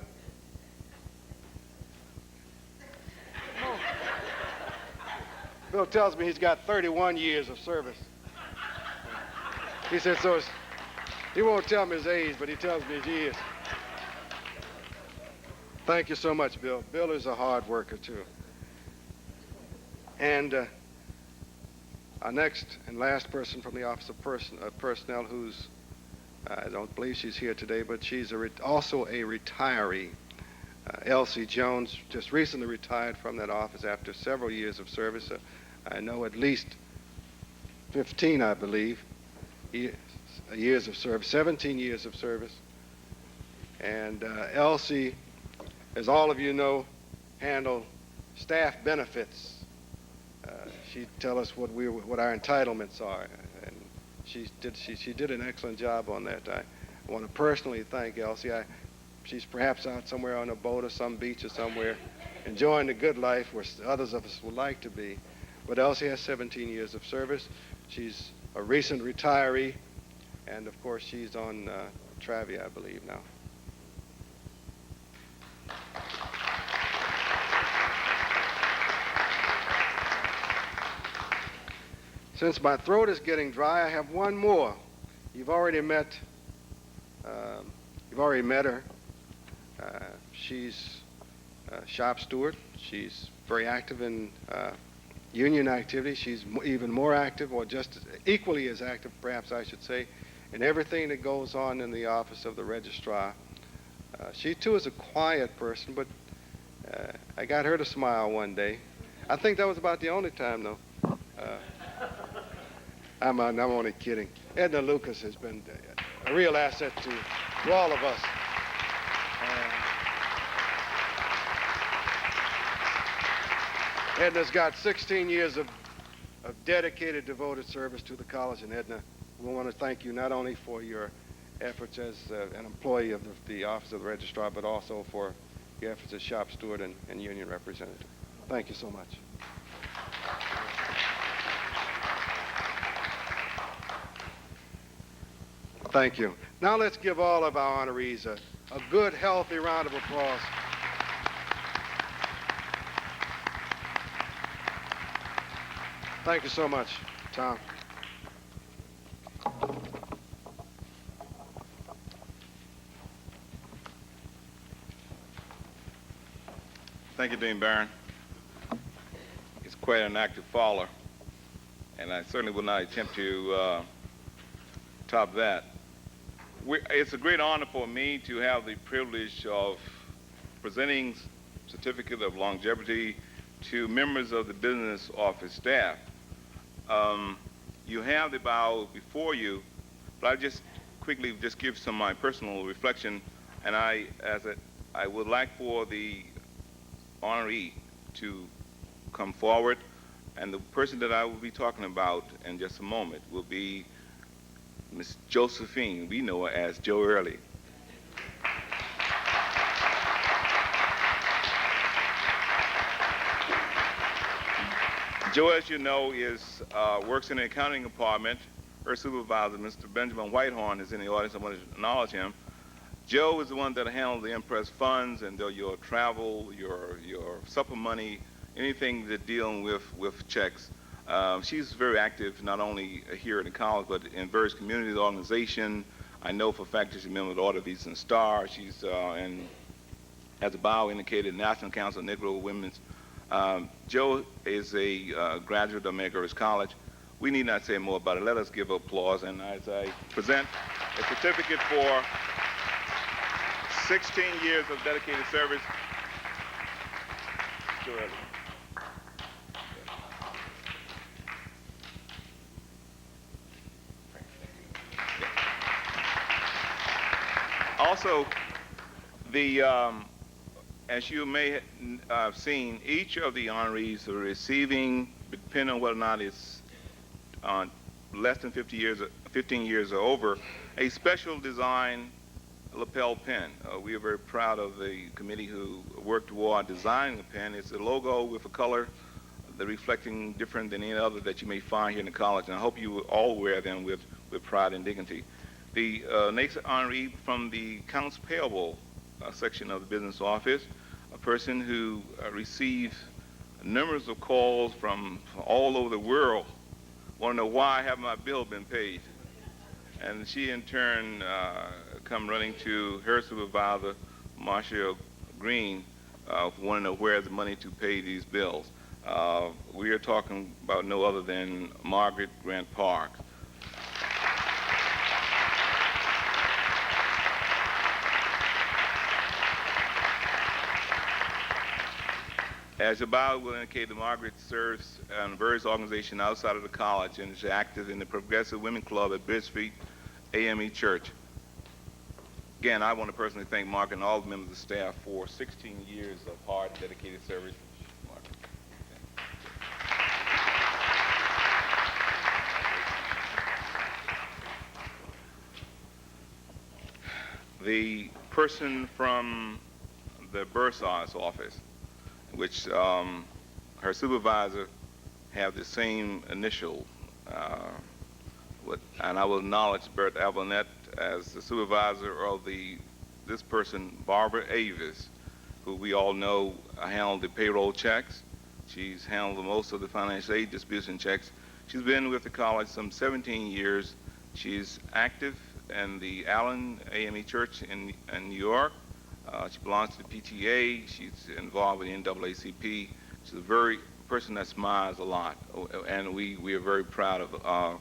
Bill tells me he's got 31 years of service. He said so. He won't tell me his age, but he tells me his years. Thank you so much, Bill. Bill is a hard worker, too. And our next and last person from the Office of Personnel, who's, I don't believe she's here today, but she's also a retiree. Elsie Jones just recently retired from that office after several years of service. I know at least 15, I believe, years of service, 17 years of service. And Elsie, as all of you know, handled staff benefits. She'd tell us what our entitlements are, and she did an excellent job on that. I want to personally thank Elsie. She's perhaps out somewhere on a boat or some beach or somewhere, enjoying the good life where others of us would like to be. But Elsie has 17 years of service. She's a recent retiree, and of course she's on Travi, I believe, now. Since my throat is getting dry, I have one more. You've already met her. She's a shop steward. She's very active in union activity. She's even more active, or just equally as active, perhaps I should say, in everything that goes on in the office of the registrar. She too is a quiet person, but I got her to smile one day. I think that was about the only time, though. I'm only kidding. Edna Lucas has been a real asset to all of us. Edna's got 16 years of dedicated, devoted service to the college, and Edna, we want to thank you not only for your efforts as an employee of the Office of the Registrar, but also for your efforts as shop steward and union representative. Thank you so much. Thank you. Now let's give all of our honorees a good, healthy round of applause. Thank you so much, Tom. Thank you, Dean Barron. He's quite an active follower, and I certainly will not attempt to top that. It's a great honor for me to have the privilege of presenting certificate of longevity to members of the business office staff. You have the bio before you, but I just quickly give some of my personal reflection, and I would like for the honoree to come forward, and the person that I will be talking about in just a moment will be Miss Josephine. We know her as Joe Early. Joe, as you know, works in the accounting department. Her supervisor, Mr. Benjamin Whitehorn, is in the audience. I want to acknowledge him. Joe is the one that handles the Impress funds and your travel, your supper money, anything that dealing with checks. She's very active not only here at the college, but in various community organizations. I know for a fact that she's a member of the Order of East and Star. She's as a bio indicated, National Council of Negro Women's. Joe is a graduate of Medgar Evers College. We need not say more about it. Let us give applause. And as I present a certificate for 16 years of dedicated service, Joe Early. Also, as you may have seen, each of the honorees are receiving, depending on whether or not it's less than 15 years or over, a special design lapel pen. We are very proud of the committee who worked toward designing the pen. It's a logo with a color that reflecting different than any other that you may find here in the college, and I hope you will all wear them with pride and dignity. The next honoree from the accounts payable section of the business office, a person who received numbers of calls from all over the world, want to know why haven't my bill been paid? And she in turn come running to her supervisor, Marcia Green, want to know where's the money to pay these bills. We are talking about no other than Margaret Grant Park. As your bio will indicate, that Margaret serves in various organizations outside of the college and is active in the Progressive Women Club at Bridge Street AME Church. Again, I want to personally thank Margaret and all the members of the staff for 16 years of hard and dedicated service. Margaret. The person from the bursar's office, which her supervisor have the same initial, and I will acknowledge Bert Abelnet as the supervisor of this person, Barbara Avis, who we all know handled the payroll checks. She's handled most of the financial aid distribution checks. She's been with the college some 17 years. She's active in the Allen AME Church in New York. She belongs to the PTA. She's involved with the NAACP. She's a very person that smiles a lot, and we are very proud of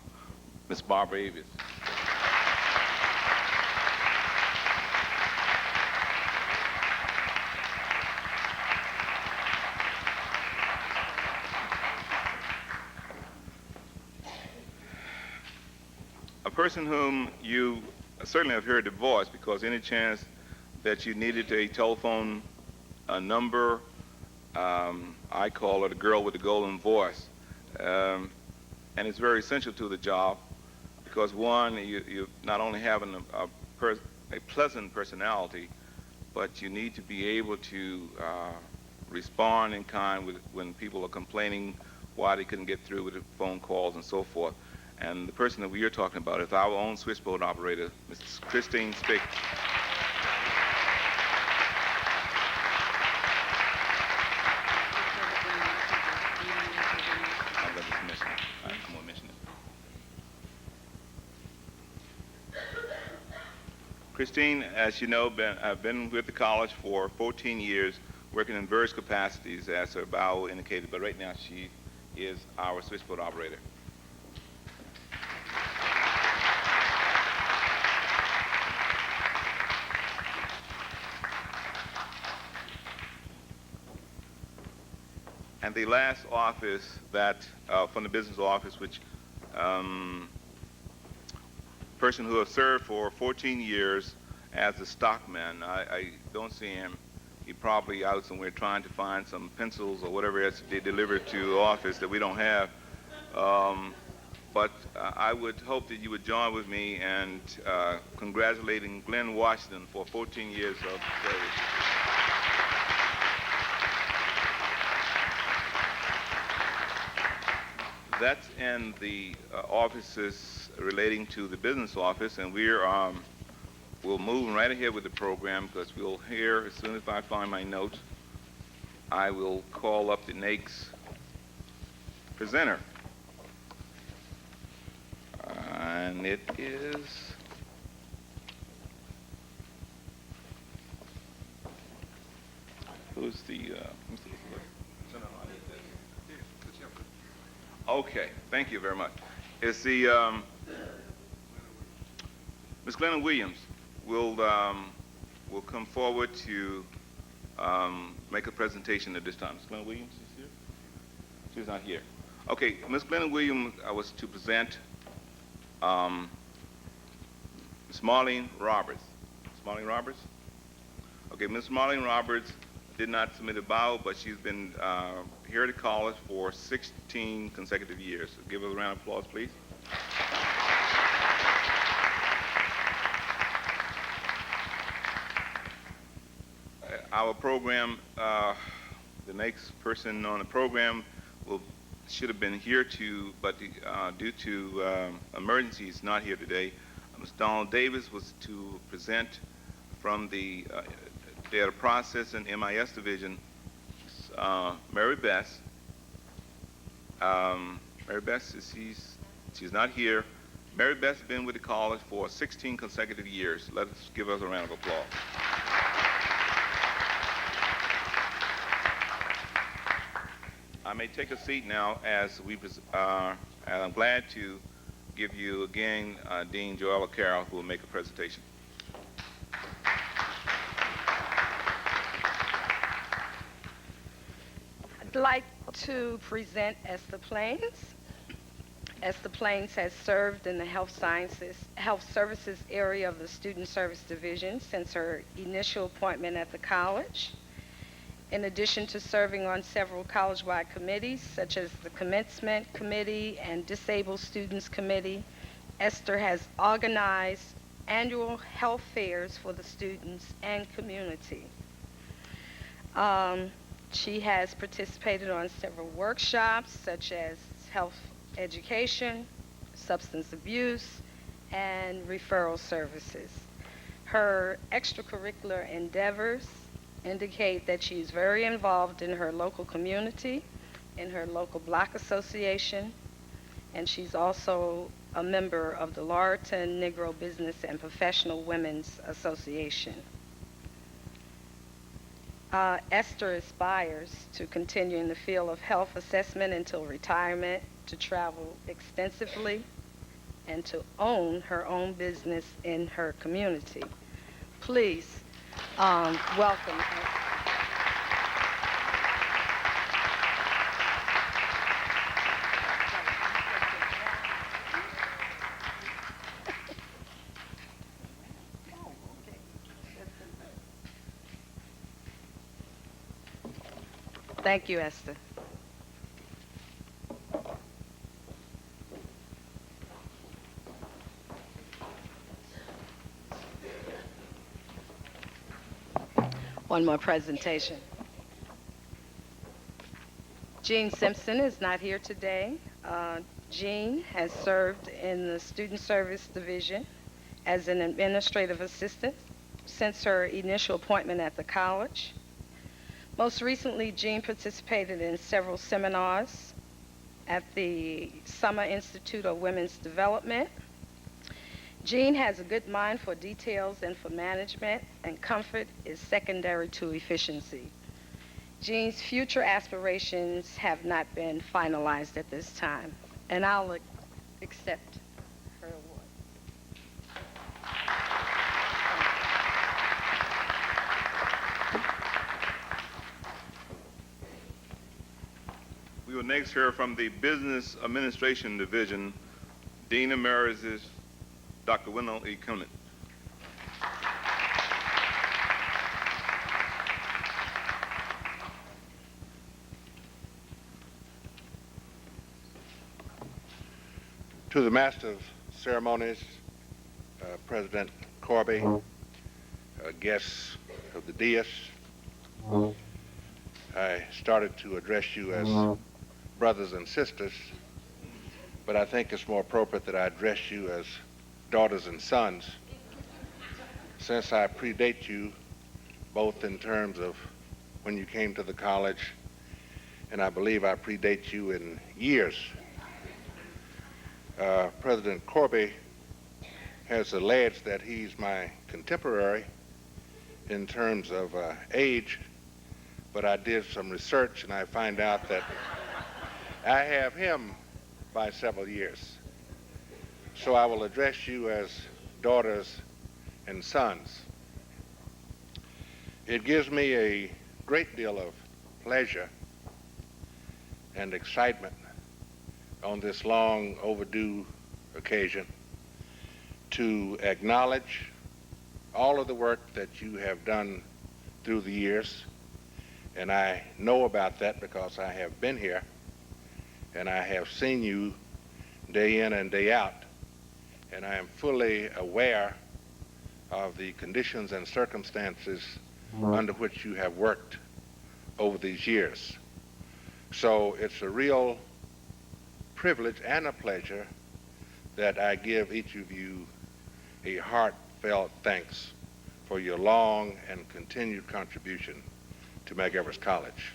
Miss Barbara Evers. A person whom you certainly have heard the voice, because any chance that you needed a telephone number, I call her the girl with the golden voice. And it's very essential to the job because, one, you not only have a pleasant personality, but you need to be able to respond in kind when people are complaining why they couldn't get through with the phone calls and so forth. And the person that we are talking about is our own switchboard operator, Mrs. Christine Spick. Christine, as you know, I've been with the college for 14 years, working in various capacities, as her bio indicated, but right now she is our switchboard operator. And the last office that, from the business office, which person who has served for 14 years as a stockman. I don't see him. He's probably out somewhere trying to find some pencils or whatever else they deliver to the office that we don't have. But I would hope that you would join with me in congratulating Glenn Washington for 14 years of service. That's in the offices relating to the business office, and we'll move right ahead with the program because we'll hear, as soon as I find my notes, I will call up the NAICS presenter. And it is who's the okay, thank you very much. It's the Ms. Glenna Williams will come forward to make a presentation at this time. Ms. Glenna Williams is here? She's not here. Okay, Ms. Glenna Williams was to present Ms. Marlene Roberts. Ms. Marlene Roberts? Okay, Ms. Marlene Roberts did not submit a bio, but she's been here at the college for 16 consecutive years. So give her a round of applause, please. Our program, the next person on the program should have been here but due to emergency, is not here today. Ms. Donald Davis was to present from the data processing MIS division. Mary Bess. Mary Bess, she's not here. Mary Bess has been with the college for 16 consecutive years. Let's give us a round of applause. I may take a seat now as and I'm glad to give you again Dean Joella Carroll, who will make a presentation. I'd like to present Esther Plains. Esther Plains has served in the health services area of the Student Service Division since her initial appointment at the college. In addition to serving on several college-wide committees, such as the Commencement Committee and Disabled Students Committee, Esther has organized annual health fairs for the students and community. She has participated on several workshops, such as health education, substance abuse, and referral services. Her extracurricular endeavors indicate that she is very involved in her local community, in her local block association, and she's also a member of the Laurelton Negro Business and Professional Women's Association. Esther aspires to continue in the field of health assessment until retirement, to travel extensively, and to own her own business in her community. Please welcome Esther. Thank you, Esther. One more presentation. Jean Simpson is not here today. Jean has served in the Student Service Division as an administrative assistant since her initial appointment at the college. Most recently, Jean participated in several seminars at the Summer Institute of Women's Development. Jean has a good mind for details and for management, and comfort is secondary to efficiency. Jean's future aspirations have not been finalized at this time, and I'll accept her award. We will next hear from the Business Administration Division, Dean Emeritus, Dr. Wendell E. Cunliffe. To the Master of Ceremonies, President Corby, guests of the dais, I started to address you as brothers and sisters, but I think it's more appropriate that I address you as daughters and sons, since I predate you both in terms of when you came to the college, and I believe I predate you in years. President Corby has alleged that he's my contemporary in terms of age, but I did some research and I find out that I have him by several years. So I will address you as daughters and sons. It gives me a great deal of pleasure and excitement on this long overdue occasion to acknowledge all of the work that you have done through the years, and I know about that because I have been here and I have seen you day in and day out, and I am fully aware of the conditions and circumstances under which you have worked over these years. So it's a real privilege and a pleasure that I give each of you a heartfelt thanks for your long and continued contribution to Medgar Evers College.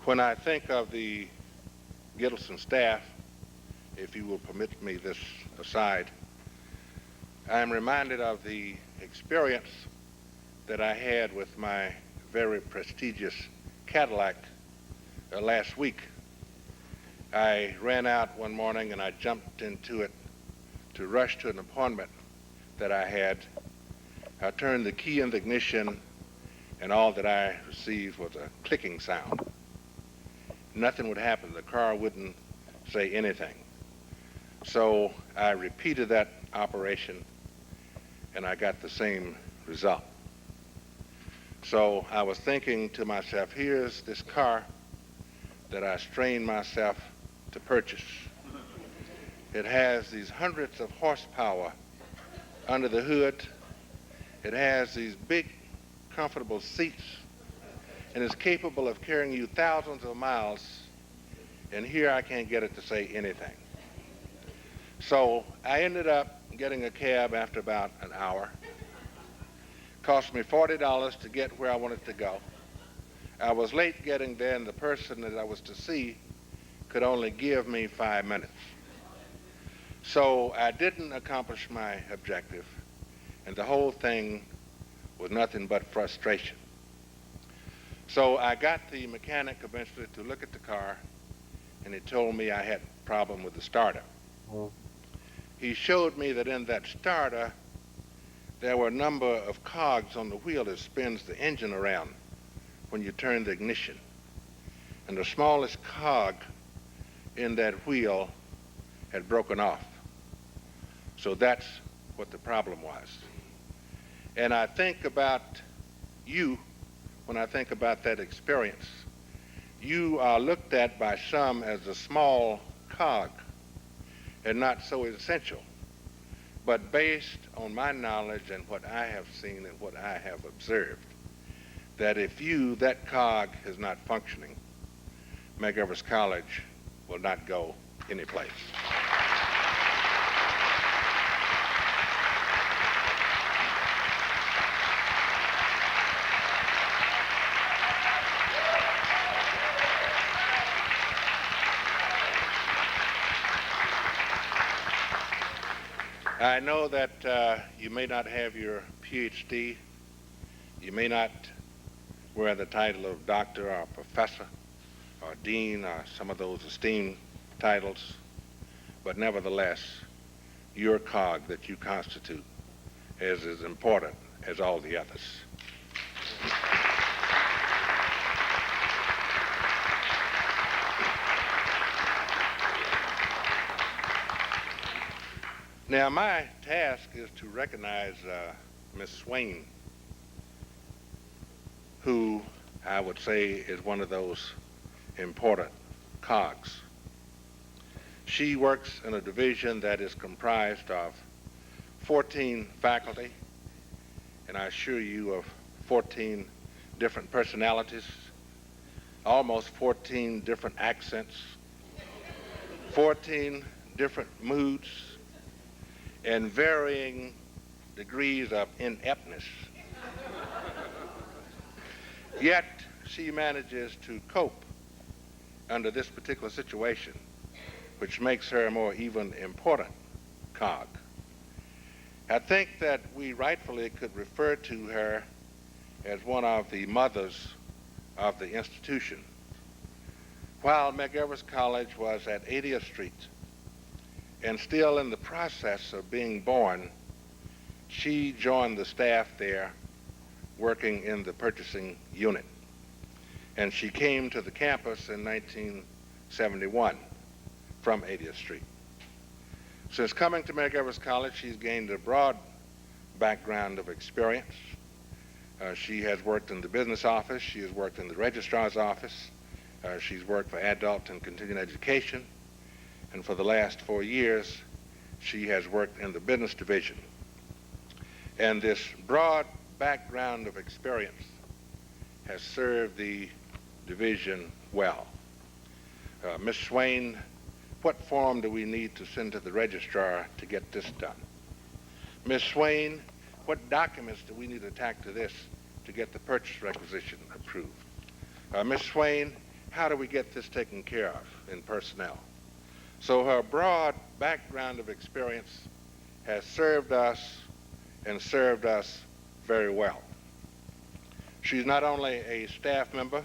When I think of the Gittleson staff, if you will permit me this aside, I am reminded of the experience that I had with my very prestigious Cadillac last week. I ran out one morning and I jumped into it to rush to an appointment that I had. I turned the key in the ignition and all that I received was a clicking sound. Nothing would happen. The car wouldn't say anything. So I repeated that operation and I got the same result. So I was thinking to myself, here's this car that I strained myself to purchase. It has these hundreds of horsepower under the hood. It has these big, comfortable seats, and is capable of carrying you thousands of miles, and here I can't get it to say anything. So I ended up getting a cab after about an hour, Cost me $40 to get where I wanted to go. I was late getting there, and the person that I was to see could only give me 5 minutes. So I didn't accomplish my objective, and the whole thing was nothing but frustration. So I got the mechanic eventually to look at the car, and he told me I had a problem with the starter. He showed me that in that starter, there were a number of cogs on the wheel that spins the engine around when you turn the ignition. And the smallest cog in that wheel had broken off. So that's what the problem was. And I think about you when I think about that experience. You are looked at by some as a small cog and not so essential. But based on my knowledge and what I have seen and what I have observed, that if that cog is not functioning, Medgar Evers College will not go anyplace. I know that you may not have your PhD, you may not wear the title of doctor or professor or dean or some of those esteemed titles, but nevertheless, your cog that you constitute is as important as all the others. Now, my task is to recognize Miss Swain, who I would say is one of those important cogs. She works in a division that is comprised of 14 faculty, and I assure you of 14 different personalities, almost 14 different accents, 14 different moods, and varying degrees of ineptness. Yet she manages to cope under this particular situation, which makes her a more even important cog. I think that we rightfully could refer to her as one of the mothers of the institution. While Medgar Evers College was at 80th Street and still in the process of being born, she joined the staff there working in the purchasing unit. And she came to the campus in 1971 from 80th Street. Since coming to Medgar Evers College, she's gained a broad background of experience. She has worked in the business office, she has worked in the registrar's office, she's worked for adult and continuing education, and for the last 4 years, she has worked in the business division. And this broad background of experience has served the division well. Ms. Swain, what form do we need to send to the registrar to get this done? Ms. Swain, what documents do we need to tack to this to get the purchase requisition approved? Ms. Swain, how do we get this taken care of in personnel? So her broad background of experience has served us and served us very well. She's not only a staff member,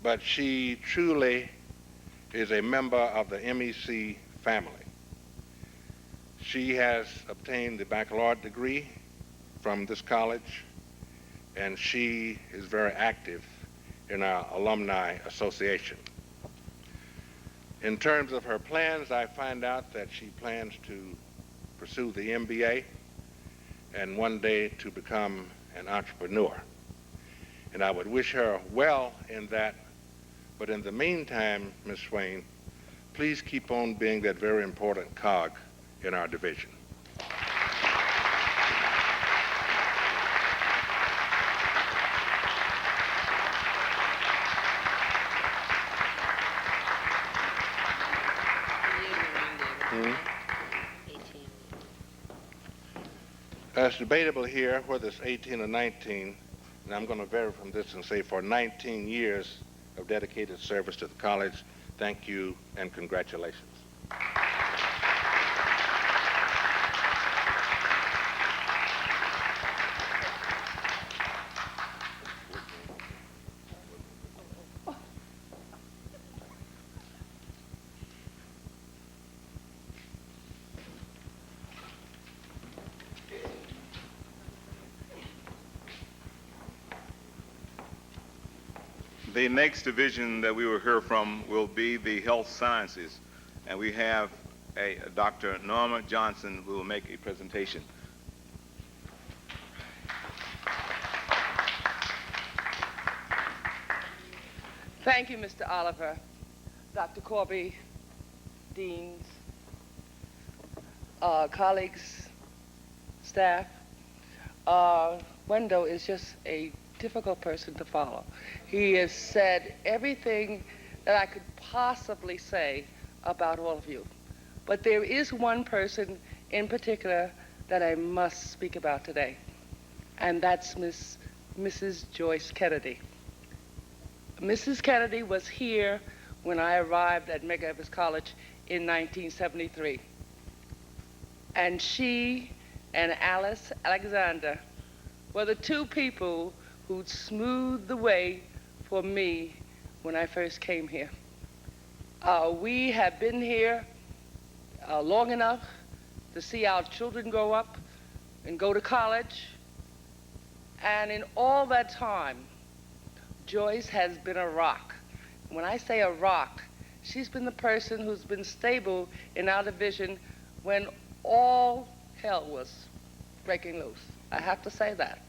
but she truly is a member of the MEC family. She has obtained the baccalaureate degree from this college, and she is very active in our alumni association. In terms of her plans, I find out that she plans to pursue the MBA and one day to become an entrepreneur. And I would wish her well in that, but in the meantime, Ms. Swain, please keep on being that very important cog in our division. It's debatable here whether it's 18 or 19, and I'm going to vary from this and say for 19 years of dedicated service to the college. Thank you and congratulations. The next division that we will hear from will be the health sciences, and we have Dr. Norma Johnson who will make a presentation. Thank you, Mr. Oliver, Dr. Corby, deans, colleagues, staff. Wendell is just a difficult person to follow. He has said everything that I could possibly say about all of you. But there is one person in particular that I must speak about today, and that's Mrs. Joyce Kennedy. Mrs. Kennedy was here when I arrived at Medgar Evers College in 1973. And she and Alice Alexander were the two people who'd smoothed the way for me when I first came here. We have been here long enough to see our children grow up and go to college. And in all that time, Joyce has been a rock. When I say a rock, she's been the person who's been stable in our division when all hell was breaking loose. I have to say that.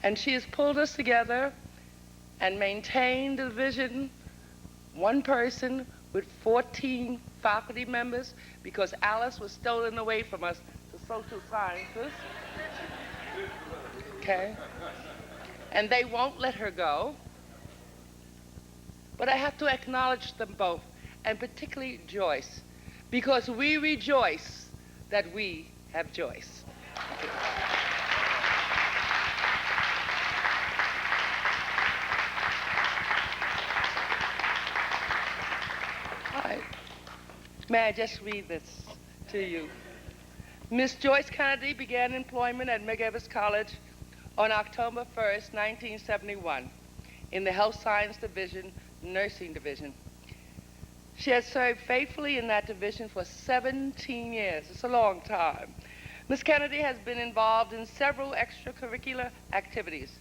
And she has pulled us together and maintained the division, one person with 14 faculty members, because Alice was stolen away from us to social sciences. Okay? And they won't let her go. But I have to acknowledge them both, and particularly Joyce, because we rejoice that we have Joyce. Thank you. May I just read this to you? Miss Joyce Kennedy began employment at Medgar Evers College on October 1st, 1971, in the Health Science Division, Nursing Division. She has served faithfully in that division for 17 years. It's a long time. Miss Kennedy has been involved in several extracurricular activities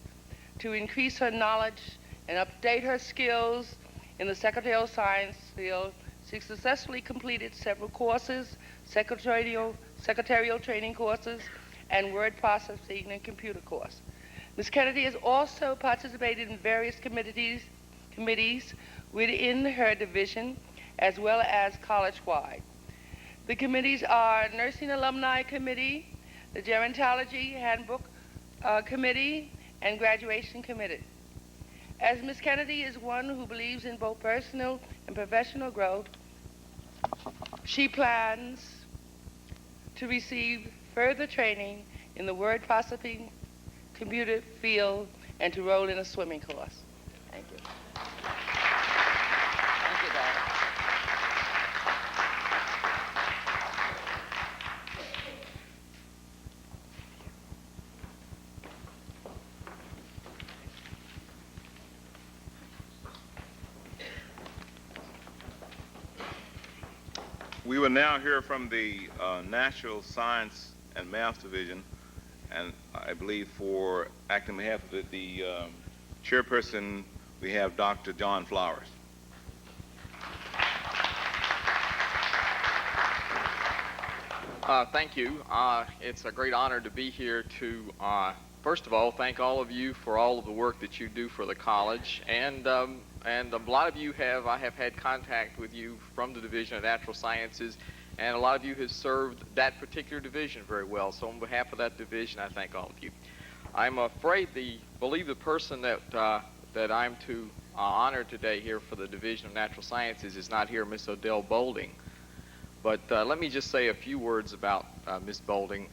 to increase her knowledge and update her skills in the secretarial science field. She successfully completed several courses, secretarial training courses, and word processing and computer course. Ms. Kennedy has also participated in various committees within her division, as well as college-wide. The committees are Nursing Alumni Committee, the Gerontology Handbook Committee, and Graduation Committee. As Ms. Kennedy is one who believes in both personal and professional growth, she plans to receive further training in the word processing computer field and to enroll in a swimming course. Thank you. Thank you, Dad. We will now hear from the Natural Science and Math Division, and I believe for acting on behalf of the chairperson, we have Dr. John Flowers. Thank you. It's a great honor to be here to, first of all, thank all of you for all of the work that you do for the college, and a lot of you I have had contact with you from the Division of Natural Sciences, and a lot of you have served that particular division very well. So on behalf of that division, I thank all of you. I'm afraid believe the person that I'm to honor today here for the Division of Natural Sciences is not here, Miss Odell Bolding. But let me just say a few words about Miss Bolding.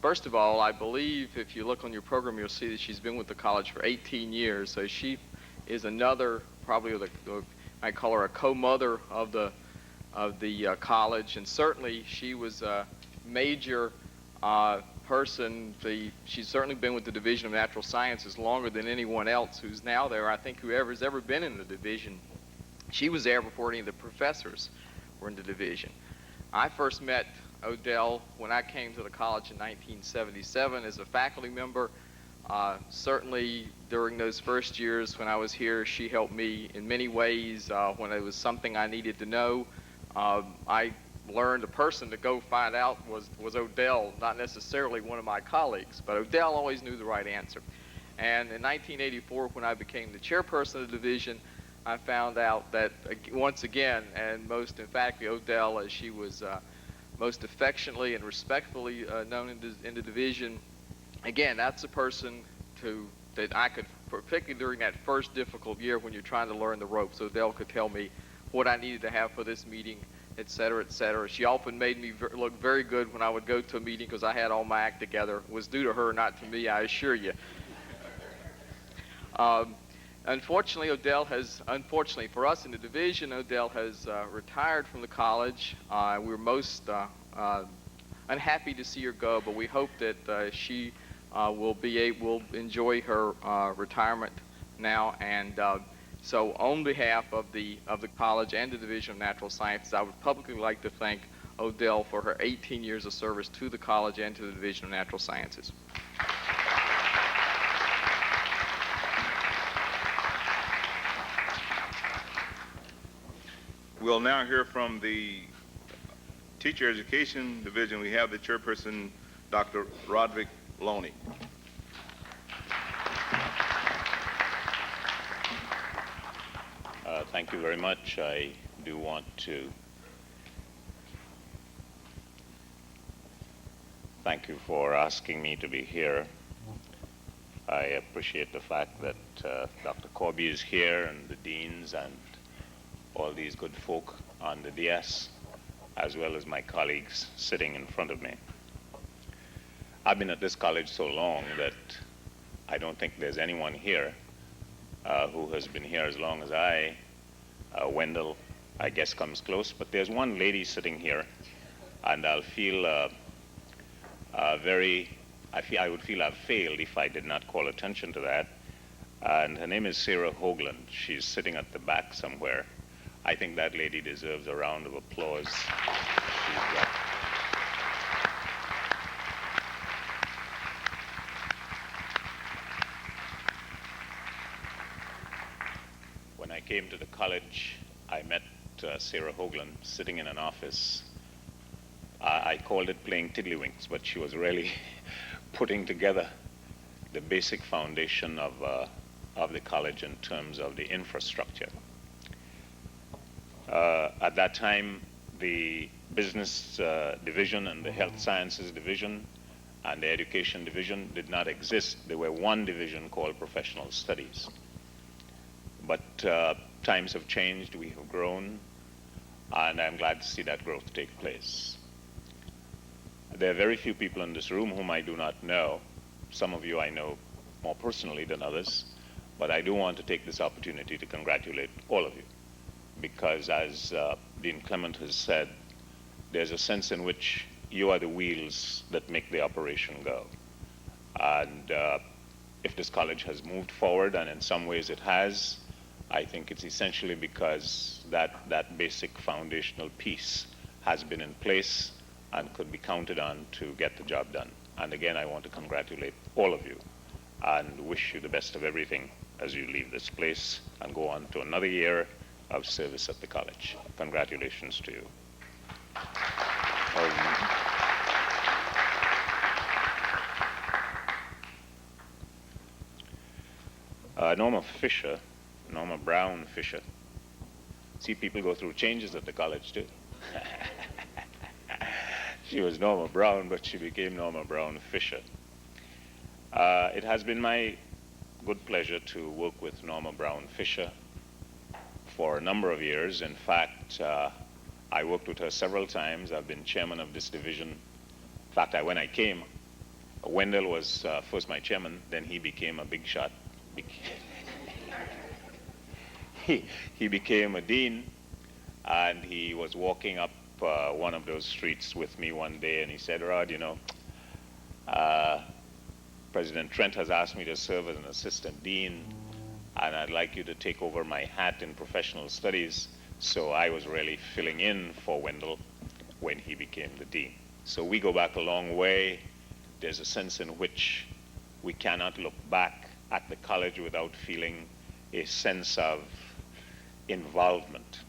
First of all, I believe if you look on your program, you'll see that she's been with the college for 18 years. So she is another, probably I call her a co-mother of the college, and certainly she was a major person. She's certainly been with the Division of Natural Sciences longer than anyone else who's now there. I think whoever's ever been in the division, she was there before any of the professors were in the division. I first met Odell when I came to the college in 1977 as a faculty member. Certainly during those first years when I was here, she helped me in many ways when it was something I needed to know. I learned a person to go find out was Odell, not necessarily one of my colleagues, but Odell always knew the right answer. And in 1984, when I became the chairperson of the division, I found out that once again, and most emphatically Odell, as she was most affectionately and respectfully known in the division, again, that's a person that I could, particularly during that first difficult year when you're trying to learn the ropes, Odell could tell me what I needed to have for this meeting, et cetera, et cetera. She often made me look very good when I would go to a meeting because I had all my act together. It was due to her, not to me, I assure you. Unfortunately, unfortunately for us in the division, Odell has retired from the college. We're most unhappy to see her go, but we hope that she will enjoy her retirement now. And so on behalf of the college and the Division of Natural Sciences, I would publicly like to thank Odell for her 18 years of service to the college and to the Division of Natural Sciences. We'll now hear from the Teacher Education Division. We have the chairperson, Dr. Roderick Loney. Thank you very much. I do want to thank you for asking me to be here. I appreciate the fact that Dr. Corby is here and the deans and all these good folk on the DS, as well as my colleagues sitting in front of me. I've been at this college so long that I don't think there's anyone here who has been here as long as I. Wendell, I guess, comes close, but there's one lady sitting here, and I would feel I've failed if I did not call attention to that. And her name is Sarah Hoagland. She's sitting at the back somewhere. I think that lady deserves a round of applause. When I came to the college, I met Sarah Hoagland sitting in an office. I called it playing tiddlywinks, but she was really putting together the basic foundation of the college in terms of the infrastructure. At that time, the business division and the health sciences division and the education division did not exist. There were one division called professional studies. But times have changed, we have grown, and I'm glad to see that growth take place. There are very few people in this room whom I do not know. Some of you I know more personally than others, but I do want to take this opportunity to congratulate all of you, because as Dean Clement has said, there's a sense in which you are the wheels that make the operation go. And if this college has moved forward, and in some ways it has, I think it's essentially because that basic foundational piece has been in place and could be counted on to get the job done. And again, I want to congratulate all of you and wish you the best of everything as you leave this place and go on to another year of service at the college. Congratulations to you. Norma Brown Fisher. See, people go through changes at the college too. She was Norma Brown, but she became Norma Brown Fisher. It has been my good pleasure to work with Norma Brown Fisher for a number of years. In fact, I worked with her several times. I've been chairman of this division. In fact, when I came Wendell was first my chairman, then he became a big shot. He became a dean, and he was walking up one of those streets with me one day, and he said, Rod, you know, President Trent has asked me to serve as an assistant dean, and I'd like you to take over my hat in professional studies. So I was really filling in for Wendell when he became the dean. So we go back a long way. There's a sense in which we cannot look back at the college without feeling a sense of involvement.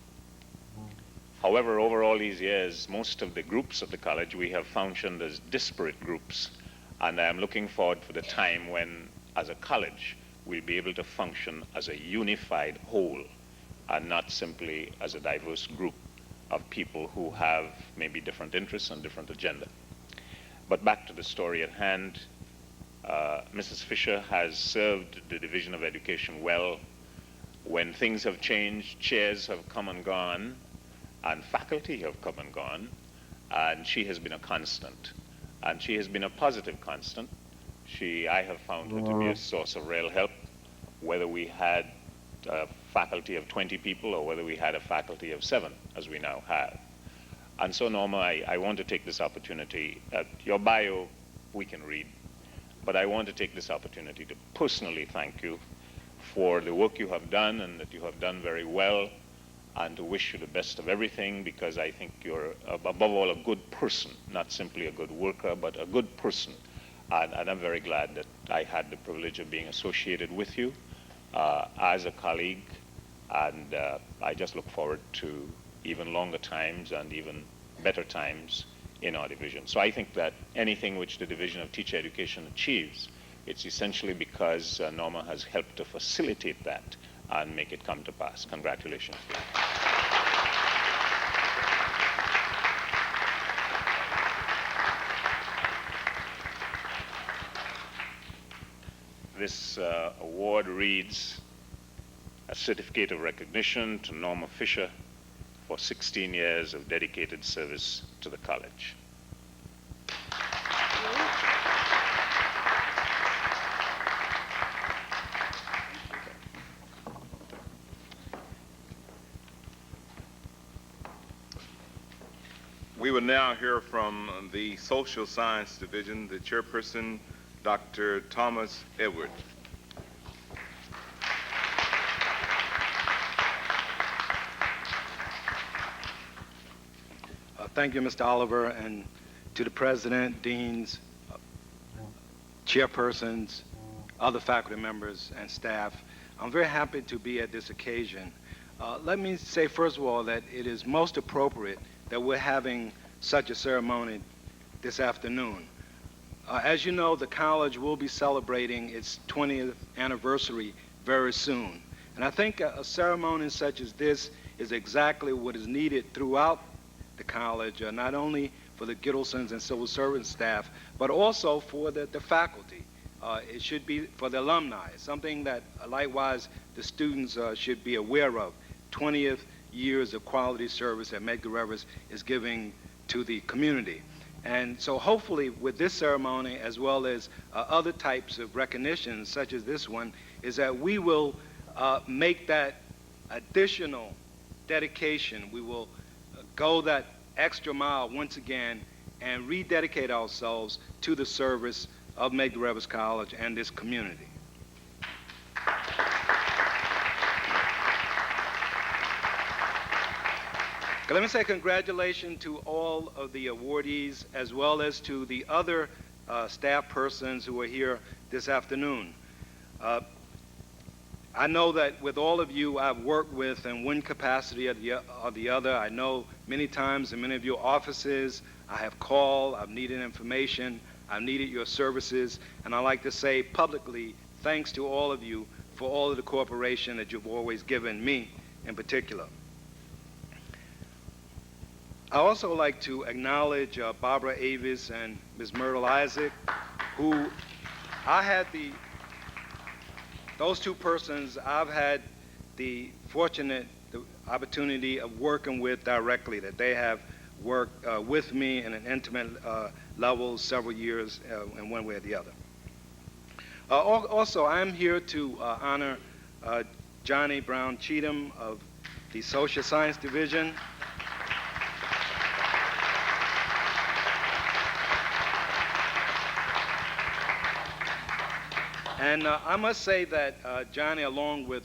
However, over all these years, most of the groups of the college, we have functioned as disparate groups. And I am looking forward for the time when, as a college, we'll be able to function as a unified whole and not simply as a diverse group of people who have maybe different interests and different agenda. But back to the story at hand, Mrs. Fisher has served the Division of Education well. When things have changed, chairs have come and gone, and faculty have come and gone, and she has been a constant. And she has been a positive constant. I have found her to be a source of real help, whether we had a faculty of 20 people or whether we had a faculty of 7, as we now have. And so, Norma, I want to take this opportunity. Your bio, we can read, but I want to take this opportunity to personally thank you for the work you have done and that you have done very well, and to wish you the best of everything, because I think you're, above all, a good person, not simply a good worker, but a good person. And I'm very glad that I had the privilege of being associated with you as a colleague, and I just look forward to even longer times and even better times in our division. So I think that anything which the Division of Teacher Education achieves, it's essentially because Norma has helped to facilitate that and make it come to pass. Congratulations. This award reads, a certificate of recognition to Norma Fisher for 16 years of dedicated service to the college. We will now hear from the Social Science Division, the chairperson, Dr. Thomas Edwards. Thank you, Mr. Oliver, and to the president, deans, chairpersons, other faculty members, and staff. I'm very happy to be at this occasion. Let me say, first of all, that it is most appropriate that we're having such a ceremony this afternoon. As you know, the college will be celebrating its 20th anniversary very soon. And I think a ceremony such as this is exactly what is needed throughout the college, not only for the Gittlesons and civil service staff, but also for the faculty. It should be for the alumni, something that likewise the students should be aware of. 20th years of quality service that Medgar Evers is giving to the community. And so hopefully with this ceremony, as well as other types of recognitions such as this one, is that we will make that additional dedication. We will go that extra mile once again and rededicate ourselves to the service of Medgar Evers College and this community. Let me say congratulations to all of the awardees, as well as to the other staff persons who are here this afternoon. I know that with all of you I've worked with in one capacity or the other. I know many times in many of your offices I have called, I've needed information, I've needed your services, and I like to say publicly thanks to all of you for all of the cooperation that you've always given me in particular. I also like to acknowledge Barbara Avis and Ms. Myrtle Isaac, who those two persons I've had the opportunity of working with directly, that they have worked with me in an intimate levels several years in one way or the other. Also, I'm here to honor Johnny Brown Cheatham of the Social Science Division. And I must say that Johnny, along with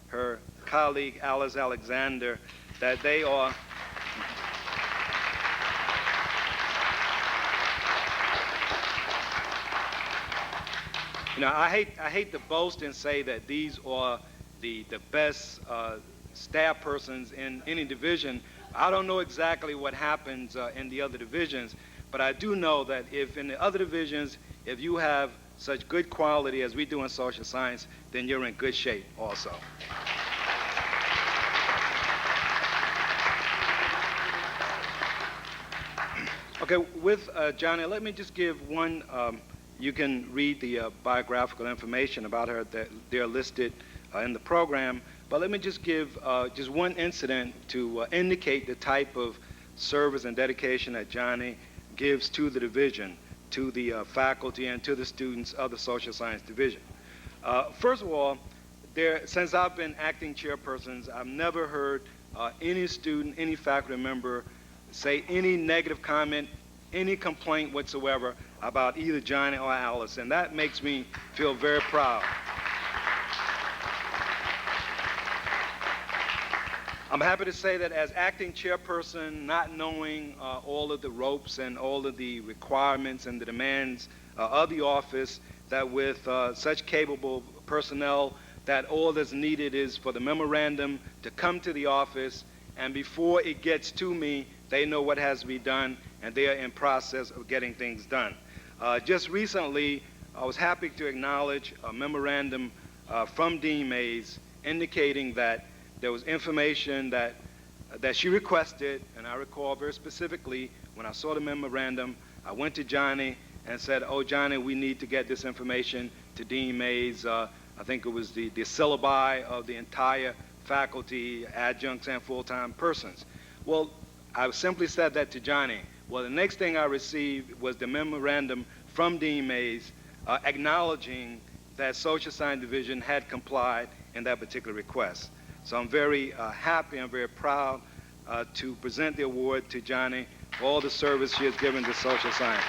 her colleague Alice Alexander, that they are I hate to boast and say that these are the best staff persons in any division. I don't know exactly what happens in the other divisions, but I do know that if in the other divisions, if you have such good quality as we do in social science, then you're in good shape also. Okay, with Johnny, let me just give one. You can read the biographical information about her that they're listed in the program, but let me just give just one incident to indicate the type of service and dedication that Johnny gives to the division, to the faculty, and to the students of the Social Science Division. First of all, since I've been acting chairpersons, I've never heard any student, any faculty member say any negative comment, any complaint whatsoever about either Johnny or Alice, and that makes me feel very proud. I'm happy to say that as acting chairperson, not knowing all of the ropes and all of the requirements and the demands of the office, that with such capable personnel, that all that's needed is for the memorandum to come to the office, and before it gets to me, they know what has to be done, and they are in process of getting things done. Just recently, I was happy to acknowledge a memorandum from Dean Mays indicating that there was information that she requested, and I recall very specifically when I saw the memorandum, I went to Johnny and said, "Oh, Johnny, we need to get this information to Dean Mays." I think it was the syllabi of the entire faculty, adjuncts, and full-time persons. Well, I simply said that to Johnny. Well, the next thing I received was the memorandum from Dean Mays acknowledging that Social Science Division had complied in that particular request. So I'm very happy and very proud to present the award to Johnny for all the service she has given to social science.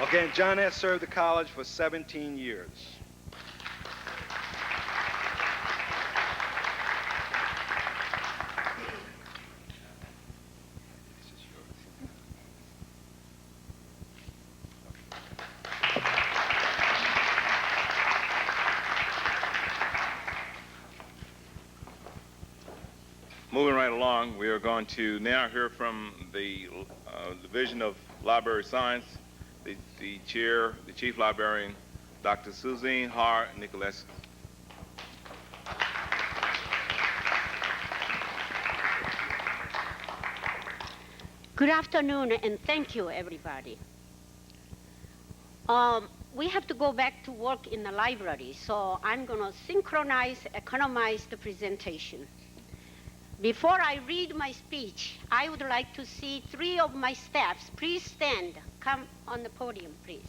Okay, and Johnny has served the college for 17 years. Moving right along, we are going to now hear from the Division of Library Science, the chair, the chief librarian, Dr. Suzanne Har Nicolescu. Good afternoon, and thank you, everybody. We have to go back to work in the library, so I'm going to synchronize, economize the presentation. Before I read my speech, I would like to see 3 of my staffs. Please stand. Come on the podium, please.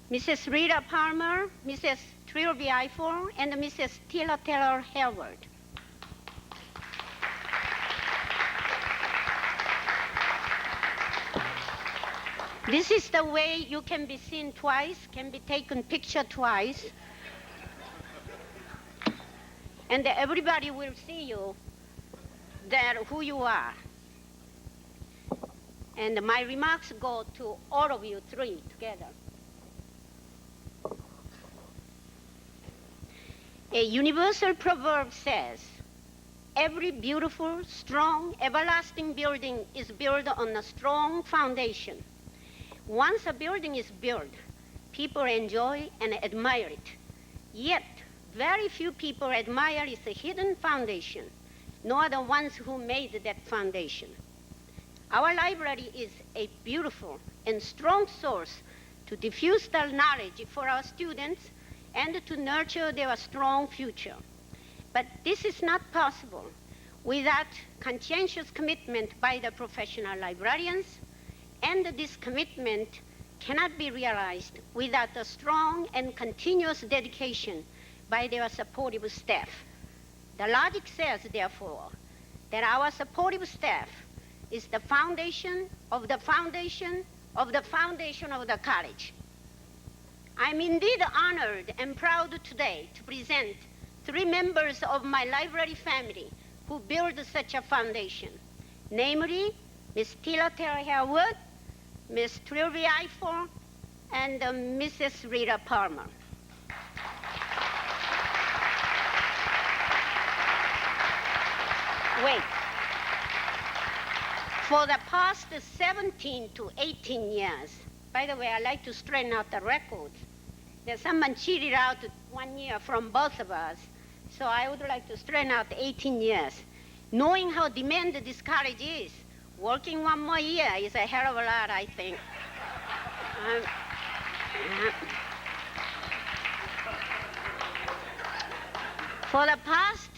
Mrs. Rita Palmer, Mrs. Trilby Eiffel, and Mrs. Tila Taylor Hayward. This is the way you can be seen twice, can be taken picture twice. And everybody will see you, that who you are. And my remarks go to all of you 3 together. A universal proverb says, every beautiful, strong, everlasting building is built on a strong foundation. Once a building is built, people enjoy and admire it. Yet, very few people admire its hidden foundation, nor the ones who made that foundation. Our library is a beautiful and strong source to diffuse the knowledge for our students and to nurture their strong future. But this is not possible without conscientious commitment by the professional librarians, and this commitment cannot be realized without a strong and continuous dedication by their supportive staff. The logic says, therefore, that our supportive staff is the foundation of the foundation of the foundation of the college. I'm indeed honored and proud today to present 3 members of my library family who built such a foundation, namely Ms. Tila Terra Harewood, Ms. Trilby Eiffel, and Mrs. Rita Palmer. Wait. For the past 17 to 18 years, by the way, I like to straighten out the records. There's someone cheated out 1 year from both of us, so I would like to straighten out 18 years. Knowing how demanded this college is, working 1 more year is a hell of a lot, I think. For the past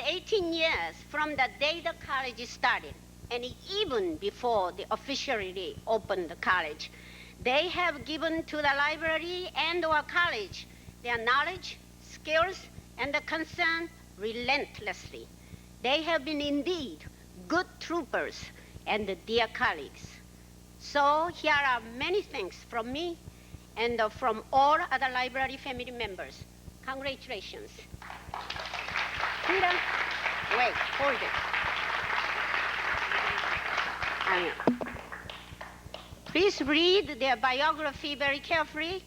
18 years, from the day the college started, and even before they officially opened the college, they have given to the library and our college their knowledge, skills, and the concern relentlessly. They have been indeed good troopers and dear colleagues. So here are many thanks from me and from all other library family members. Congratulations. Peter, wait, hold it. Please read their biography very carefully,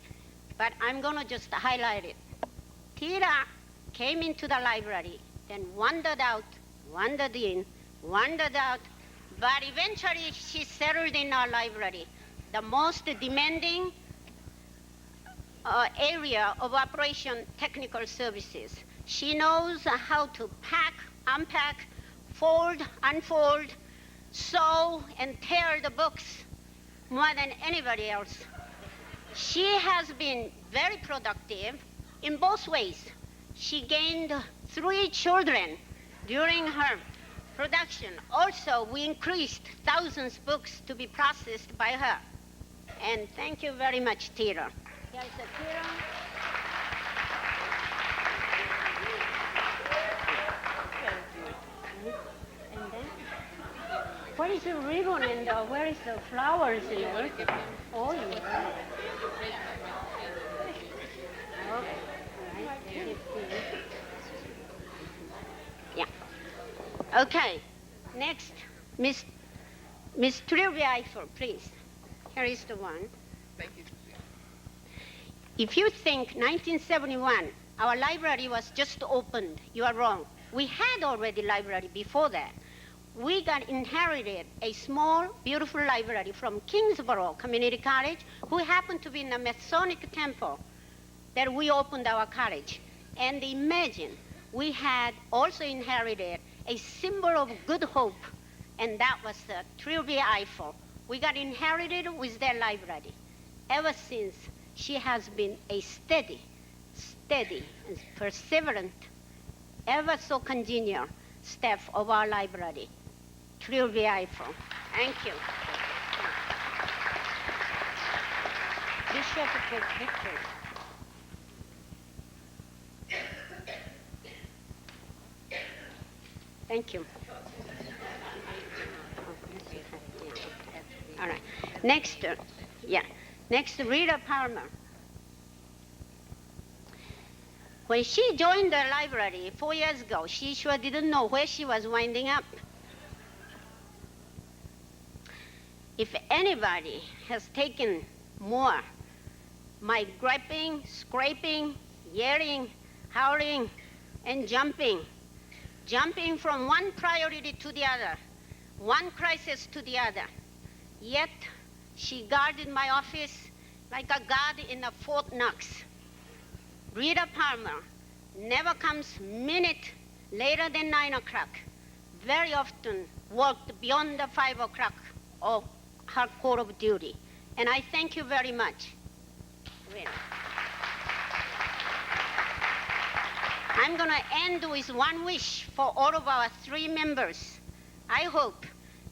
but I'm going to just highlight it. Tira came into the library, then wandered out, wandered in, wandered out, but eventually she settled in our library, the most demanding area of operation technical services. She knows how to pack, unpack, fold, unfold, sew, and tear the books more than anybody else. She has been very productive in both ways. She gained 3 children during her production. Also, we increased thousands of books to be processed by her. And thank you very much, Tira. Here's a Tira. And then, what is the ribbon and where is the flowers in it? Oh, yeah. Yeah. Okay. Next, Miss Trilby Eiffel, please. Here is the one. Thank you. If you think 1971, our library was just opened, you are wrong. We had already library before that. We got inherited a small, beautiful library from Kingsborough Community College, who happened to be in the Masonic Temple that we opened our college. And imagine, we had also inherited a symbol of good hope, and that was the Trilby Eiffel. We got inherited with their library. Ever since, she has been a steady, and perseverant, ever so congenial staff of our library. Trilby Eiffel. Thank you. Bishop takes pictures. Thank you. All right. Next, Next, Rita Palmer. When she joined the library 4 years ago, she sure didn't know where she was winding up. If anybody has taken more, my griping, scraping, yelling, howling, and jumping from one priority to the other, one crisis to the other. Yet, she guarded my office like a guard in a Fort Knox. Rita Palmer never comes minute later than 9 o'clock. Very often worked beyond the 5 o'clock of her call of duty. And I thank you very much. Really. I'm going to end with one wish for all of our 3 members. I hope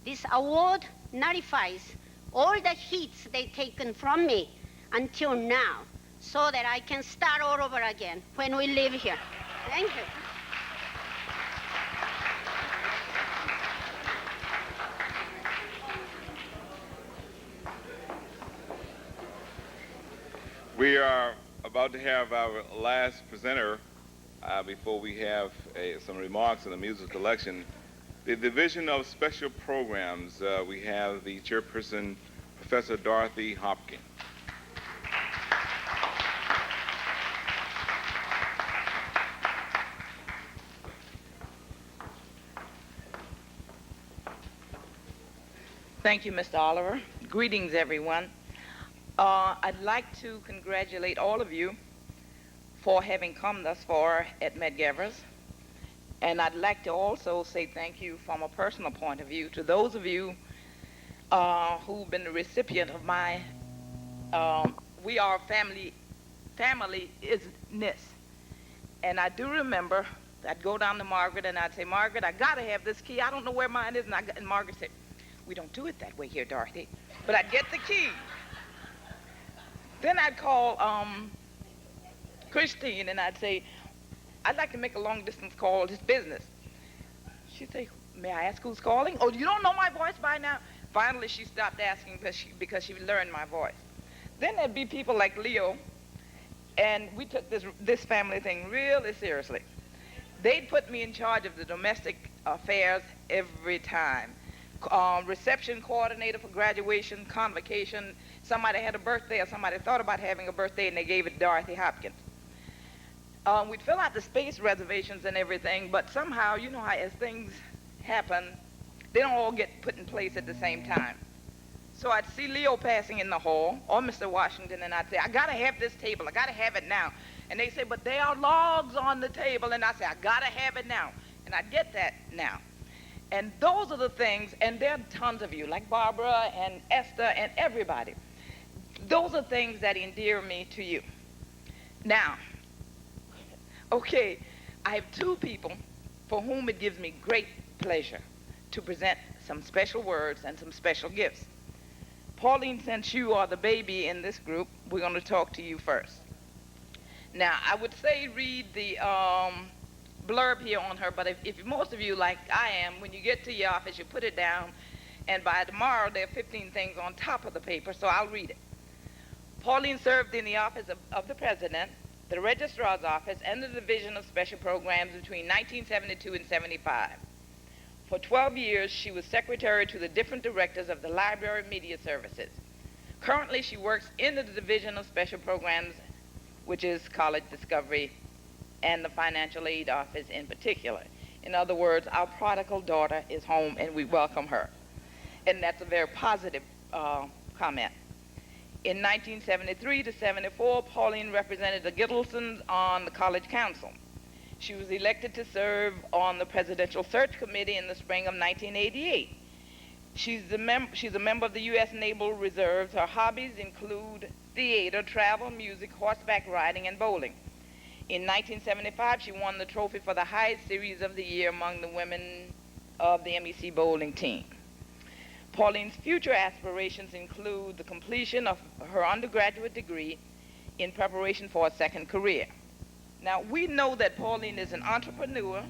this award nullifies all the hits they've taken from me until now, so that I can start all over again when we leave here. Thank you. We are about to have our last presenter before we have some remarks on the music collection. The Division of Special Programs, we have the chairperson, Professor Dorothy Hopkins. Thank you, Mr. Oliver. Greetings, everyone. I'd like to congratulate all of you for having come thus far at Medgar Evers. And I'd like to also say thank you from a personal point of view to those of you who've been the recipient of my, we are family isness. And I do remember I'd go down to Margaret and I'd say, Margaret, I gotta have this key. I don't know where mine is. And Margaret said, we don't do it that way here, Dorothy. But I'd get the key. Then I'd call Christine and I'd say, I'd like to make a long distance call. It's business. She'd say, may I ask who's calling? Oh, you don't know my voice by now? Finally, she stopped asking because she learned my voice. Then there'd be people like Leo, and we took this family thing really seriously. They'd put me in charge of the domestic affairs every time. Reception coordinator for graduation, convocation. Somebody had a birthday or somebody thought about having a birthday and they gave it to Dorothy Hopkins. We'd fill out the space reservations and everything, but somehow, you know how as things happen, they don't all get put in place at the same time. So I'd see Leo passing in the hall, or Mr. Washington, and I'd say, I gotta have this table, I gotta have it now. And they say, but there are logs on the table, and I say, I gotta have it now. And I'd get that now. And those are the things, and there are tons of you, like Barbara and Esther and everybody. Those are things that endear me to you. Now, okay, I have 2 people for whom it gives me great pleasure to present some special words and some special gifts. Pauline, since you are the baby in this group, we're going to talk to you first. Now, I would say read the blurb here on her, but if most of you, like I am, when you get to your office, you put it down, and by tomorrow there are 15 things on top of the paper, so I'll read it. Pauline served in the office of the President, the Registrar's Office, and the Division of Special Programs between 1972 and 75. For 12 years, she was secretary to the different directors of the Library Media Services. Currently, she works in the Division of Special Programs, which is College Discovery, and the Financial Aid Office in particular. In other words, our prodigal daughter is home, and we welcome her. And that's a very positive comment. In 1973 to 74, Pauline represented the Gittelsons on the College Council. She was elected to serve on the Presidential Search Committee in the spring of 1988. She's a member of the U.S. Naval Reserves. Her hobbies include theater, travel, music, horseback riding, and bowling. In 1975, she won the trophy for the highest series of the year among the women of the MEC bowling team. Pauline's future aspirations include the completion of her undergraduate degree in preparation for a second career. Now, we know that Pauline is an entrepreneur.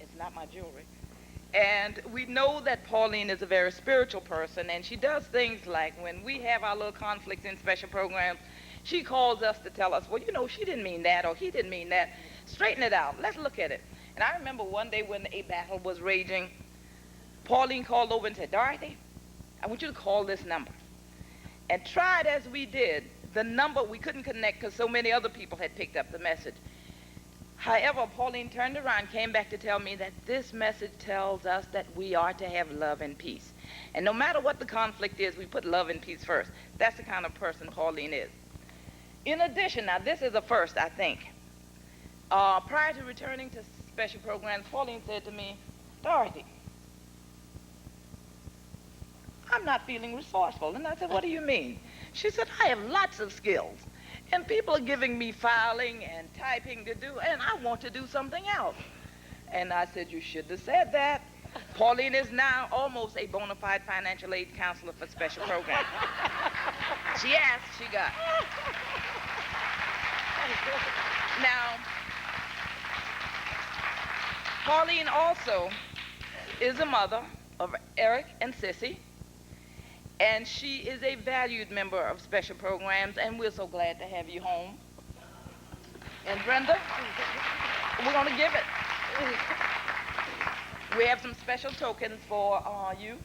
It's not my jewelry. And we know that Pauline is a very spiritual person, and she does things like when we have our little conflicts in special programs, she calls us to tell us, well, you know, she didn't mean that, or he didn't mean that. Straighten it out. Let's look at it. And I remember one day when a battle was raging, Pauline called over and said, Dorothy, I want you to call this number. And tried as we did, the number we couldn't connect because so many other people had picked up the message. However, Pauline turned around, came back to tell me that this message tells us that we are to have love and peace. And no matter what the conflict is, we put love and peace first. That's the kind of person Pauline is. In addition, now this is a first, I think. Prior to returning to special programs, Pauline said to me, Dorothy, I'm not feeling resourceful. And I said, what do you mean? She said, I have lots of skills. And people are giving me filing and typing to do, and I want to do something else. And I said, you shouldn't have said that. Pauline is now almost a bona fide financial aid counselor for special programs. She asked, she got. Now, Pauline also is a mother of Eric and Sissy, and she is a valued member of special programs, and we're so glad to have you home. And Brenda, we're going to give it. We have some special tokens for you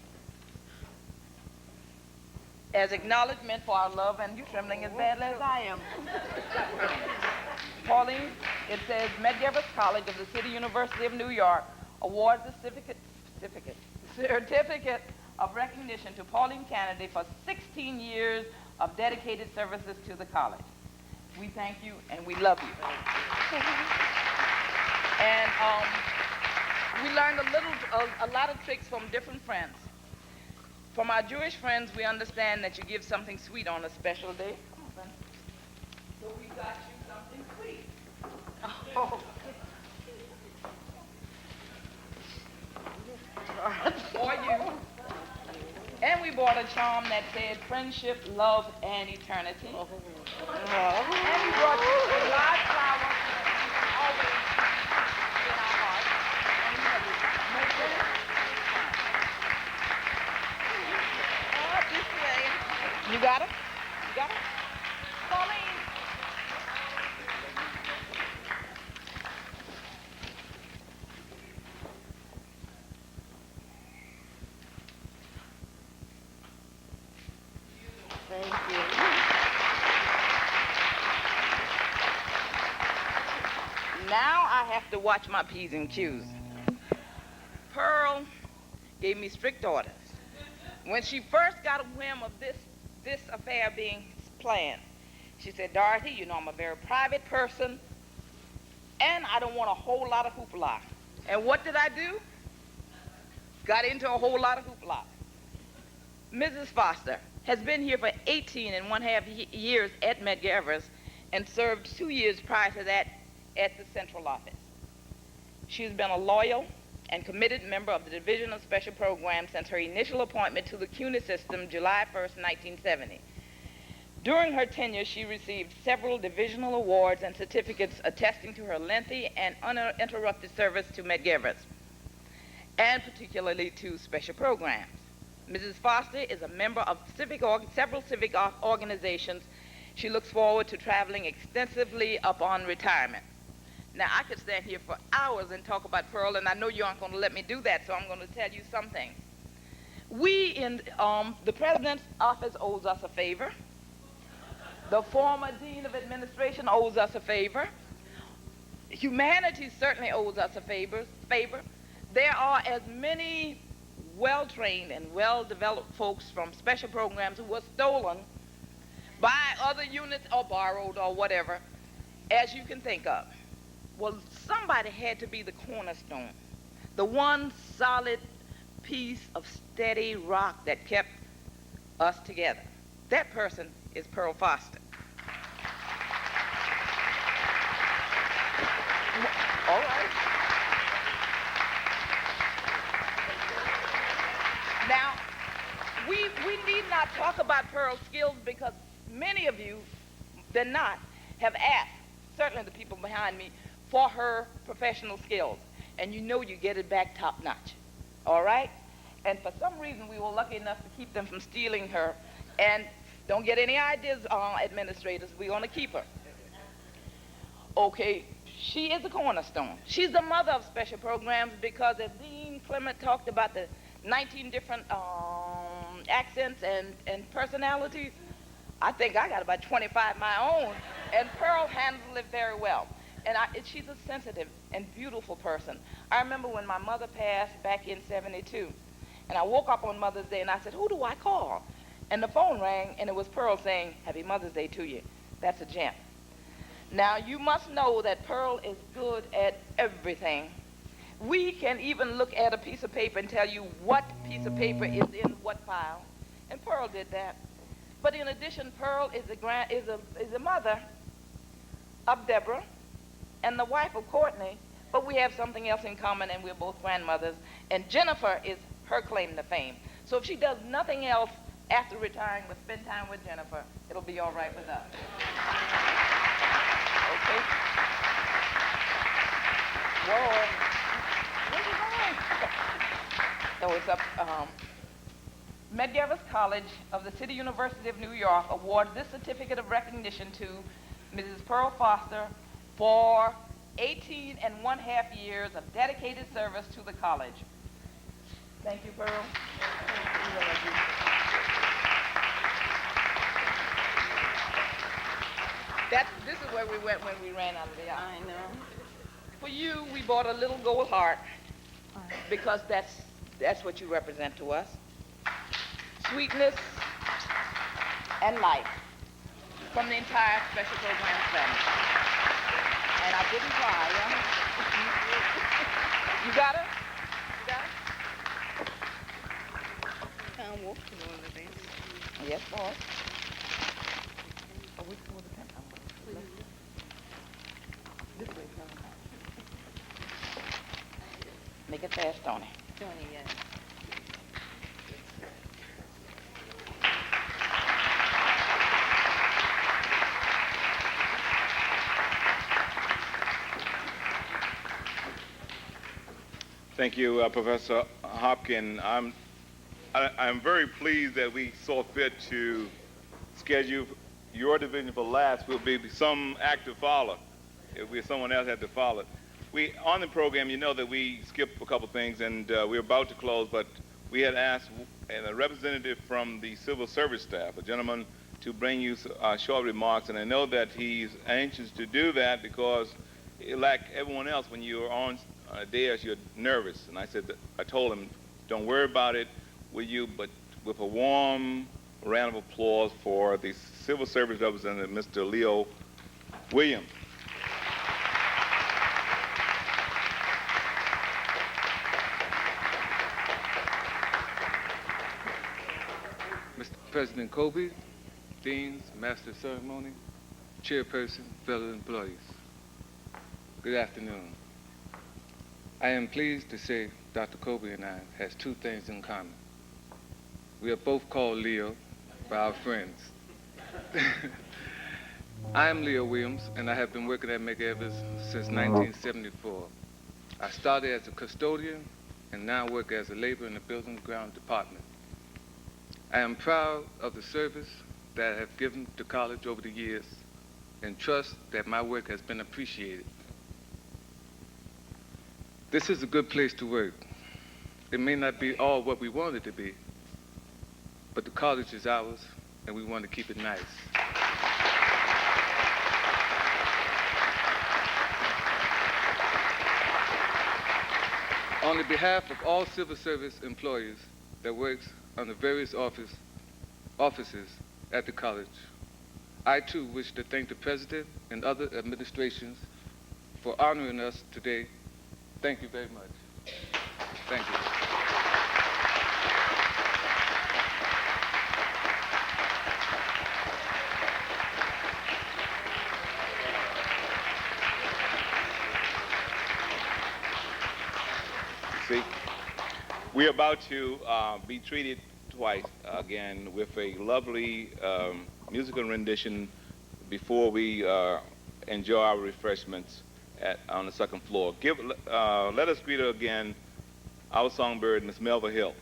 as acknowledgement for our love, and you're trembling as badly as I am. Pauline, it says Medgar Evers College of the City University of New York awards a certificate of recognition to Pauline Kennedy for 16 years of dedicated services to the college. We thank you and we love you. And we learned a lot of tricks from different friends. From our Jewish friends, we understand that you give something sweet on a special day. Come on, friend. So we got you something sweet. Oh. For you. And we bought a charm that said friendship, love, and eternity. And we brought you a large flower always in our hearts. This way. You got it? You got it? Pauline. Thank you. Now I have to watch my P's and Q's. Pearl gave me strict orders. When she first got a whim of this affair being planned, she said, Dorothy, you know I'm a very private person, and I don't want a whole lot of hoopla. And what did I do? Got into a whole lot of hoopla. Mrs. Foster has been here for 18½ years at Medgar Evers and served 2 years prior to that at the central office. She's been a loyal and committed member of the Division of Special Programs since her initial appointment to the CUNY system July 1st, 1970. During her tenure, she received several divisional awards and certificates attesting to her lengthy and uninterrupted service to Medgar Evers, and particularly to special programs. Mrs. Foster is a member of several civic organizations. She looks forward to traveling extensively upon retirement. Now, I could stand here for hours and talk about Pearl, and I know you aren't going to let me do that, so I'm going to tell you something. We in the President's office owes us a favor. The former Dean of Administration owes us a favor. Humanity certainly owes us a favor. There are as many well-trained and well-developed folks from special programs who were stolen by other units or borrowed or whatever, as you can think of. Well, somebody had to be the cornerstone, the one solid piece of steady rock that kept us together. That person is Pearl Foster. All right. Now, we need not talk about Pearl's skills because many of you, they're not, have asked, certainly the people behind me, for her professional skills. And you know you get it back top notch. All right? And for some reason, we were lucky enough to keep them from stealing her. And don't get any ideas, administrators. We're going to keep her. Okay, she is a cornerstone. She's the mother of special programs because as Dean Clement talked about the 19 different accents and personalities, I think I got about 25 my own. And Pearl handles it very well. And she's a sensitive and beautiful person. I remember when my mother passed back in '72, and I woke up on Mother's Day and I said, who do I call? And the phone rang and it was Pearl saying, Happy Mother's Day to you. That's a gem. Now you must know that Pearl is good at everything. We can even look at a piece of paper and tell you what piece of paper is in what file. And Pearl did that. But in addition, Pearl is the mother of Deborah and the wife of Courtney, but we have something else in common, and we're both grandmothers, and Jennifer is her claim to fame. So if she does nothing else after retiring but spend time with Jennifer, it'll be all right with us. Okay? Whoa. Where's he going? So it's up. Medgar Evers College of the City University of New York awards this certificate of recognition to Mrs. Pearl Foster for 18 and 1/2 years of dedicated service to the college. Thank you, Pearl. This is where we went when we ran out of the aisle. I know. For you, we bought a little gold heart because that's what you represent to us. Sweetness and life from the entire special program family. And I didn't cry, huh? You got it? You got it? Can't walk to all of this. Yes, boss. Oh, which one is that? This way, Tony. Make it fast, Tony. Tony, yes. Thank you, Professor Hopkins. I'm very pleased that we saw fit to schedule your division for last. Will be some act to follow. If someone else had to follow. On the program, you know that we skipped a couple things, and we're about to close, but we had asked a representative from the civil service staff, a gentleman, to bring you short remarks, and I know that he's anxious to do that because, like everyone else, when you're on dais, you're nervous. And I told him, don't worry about it, will you? But with a warm round of applause for the civil service representative, Mr. Leo Williams. Mr. President Corby, deans, master of ceremony, chairperson, fellow employees. Good afternoon. I am pleased to say Dr. Corby and I has two things in common. We are both called Leo by our friends. I am Leo Williams, and I have been working at Medgar Evers since 1974. I started as a custodian and now work as a laborer in the building and ground department. I am proud of the service that I have given to college over the years and trust that my work has been appreciated. This is a good place to work. It may not be all what we want it to be, but the college is ours, and we want to keep it nice. On the behalf of all civil service employees that works under various offices at the college, I too wish to thank the president and other administrations for honoring us today. Thank you very much. Thank you. See, we're about to be treated twice again with a lovely musical rendition before we enjoy our refreshments on the second floor. Let us greet again our songbird, Miss Melva Hill.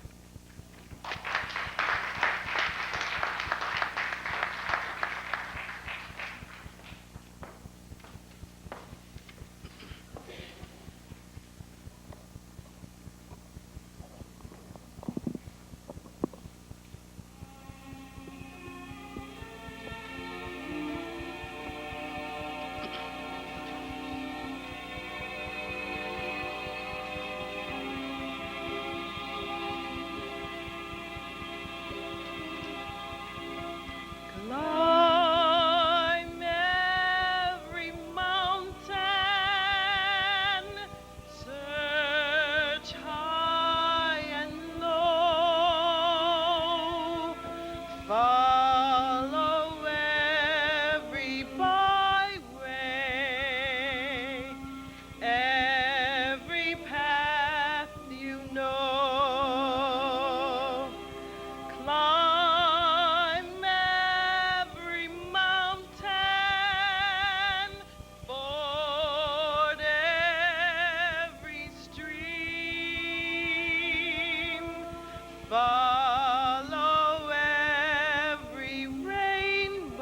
Follow every rainbow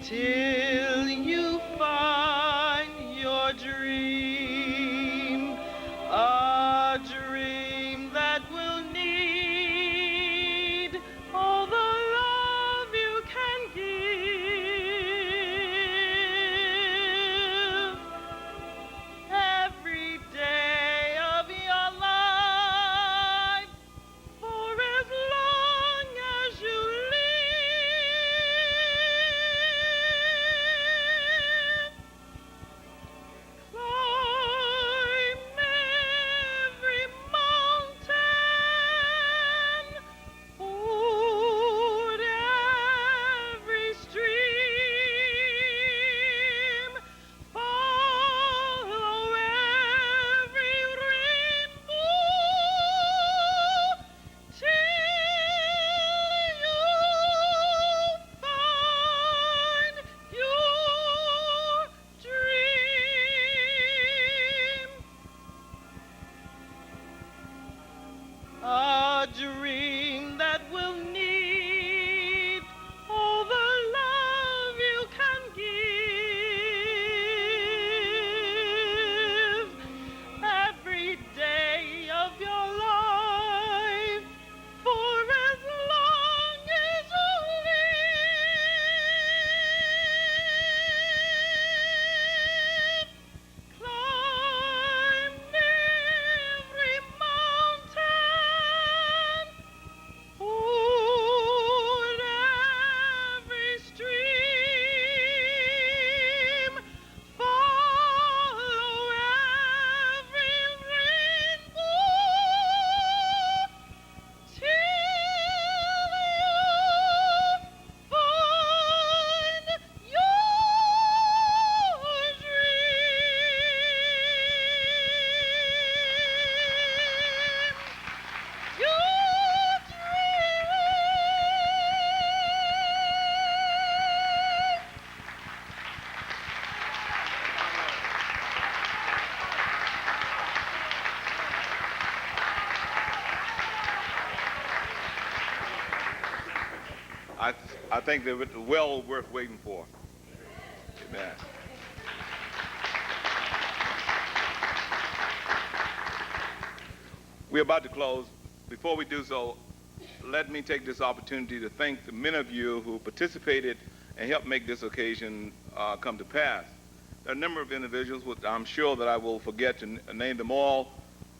till you find your dream, a dream that will need all the love you can give. Every day of your life, for as long as you live, climb every mountain, ford every stream, follow every rainbow till you find your dream. A dream that will need all the love you can give. Every day of your life, for as long as you live, climb every mountain, ford every stream, follow every rainbow till you find your dream. Your I think they're well worth waiting for. Amen. We're about to close. Before we do so, let me take this opportunity to thank the many of you who participated and helped make this occasion come to pass. There are a number of individuals, which I'm sure that I will forget to name them all,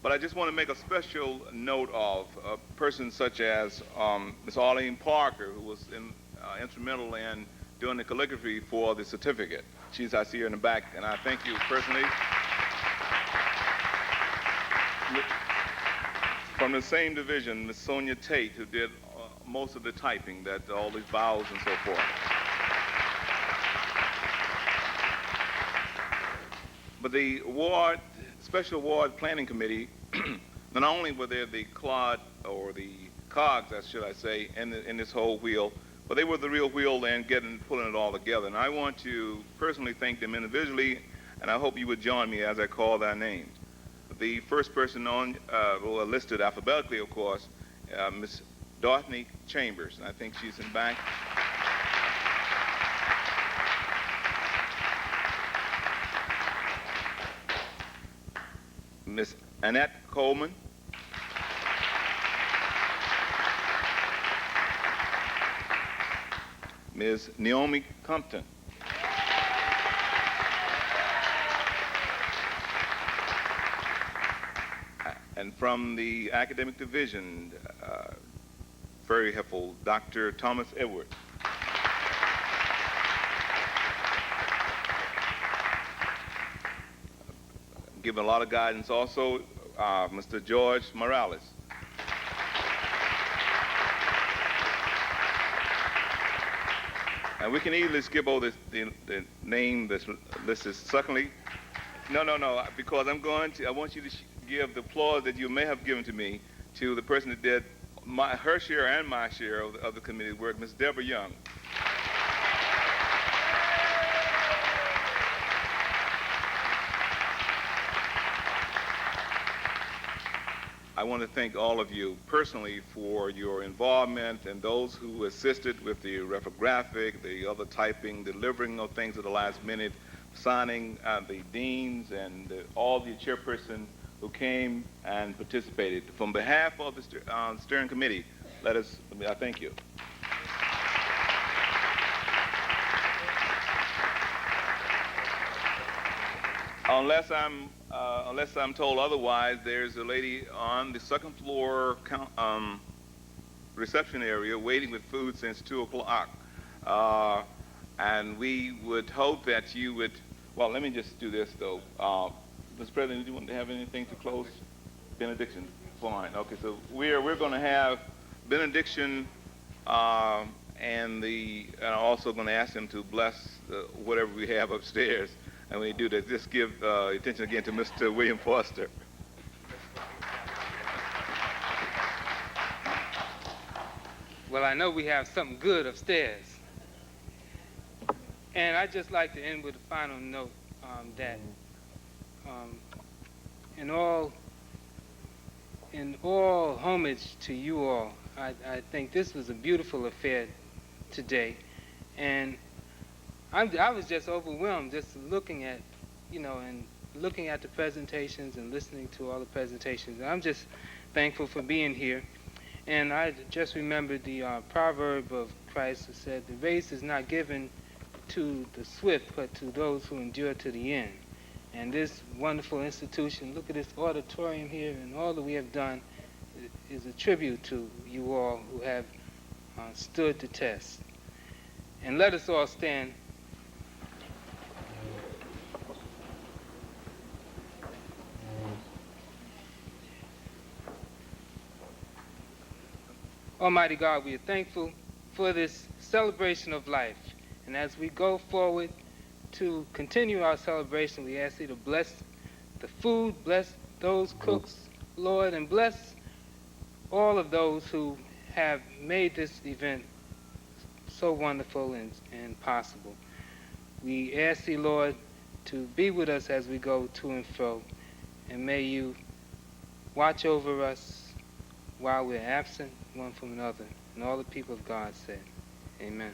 but I just want to make a special note of persons such as Ms. Arlene Parker, who was instrumental in doing the calligraphy for the certificate. I see her in the back, and I thank you personally. From the same division, Ms. Sonia Tate, who did most of the typing, that all these vowels and so forth. But the award, Special Award Planning Committee, not only were there the clod, or the cogs, should I say, in this whole wheel, but they were the real wheel and pulling it all together. And I want to personally thank them individually, and I hope you would join me as I call their names. The first person on, listed alphabetically, of course, Miss Dorothy Chambers, and I think she's in back. Miss Annette Coleman. Ms. Naomi Compton. And from the academic division, very helpful, Dr. Thomas Edwards. Given a lot of guidance also, Mr. George Morales. And we can easily skip over the name that's listed. Secondly, no, because I want you to give the applause that you may have given to me to the person that did her share and my share of the committee work, Ms. Deborah Young. I want to thank all of you personally for your involvement and those who assisted with the reprographic, the other typing, delivering of things at the last minute, signing the deans and all the chairperson who came and participated. From behalf of the steering committee, I thank you. Unless I'm told otherwise, there's a lady on the second floor reception area waiting with food since 2 o'clock. And we would hope that you would, well, let me just do this though. Mr. President, do you want to have anything to close? Benediction? Fine. Okay, so we're going to have benediction, and I'm also going to ask them to bless whatever we have upstairs. And when you do that, just give attention again to Mr. William Foster. Well, I know we have something good upstairs. And I'd just like to end with a final note that in all homage to you all, I think this was a beautiful affair today. And I was just overwhelmed just looking at, and looking at the presentations and listening to all the presentations. And I'm just thankful for being here. And I just remembered the proverb of Christ who said, the race is not given to the swift, but to those who endure to the end. And this wonderful institution, look at this auditorium here, and all that we have done is a tribute to you all who have stood the test. And let us all stand. Almighty God, we are thankful for this celebration of life. And as we go forward to continue our celebration, we ask you to bless the food, bless those cooks, Lord, and bless all of those who have made this event so wonderful and possible. We ask you, Lord, to be with us as we go to and fro, and may you watch over us while we're absent one from another. And all the people of God said, amen.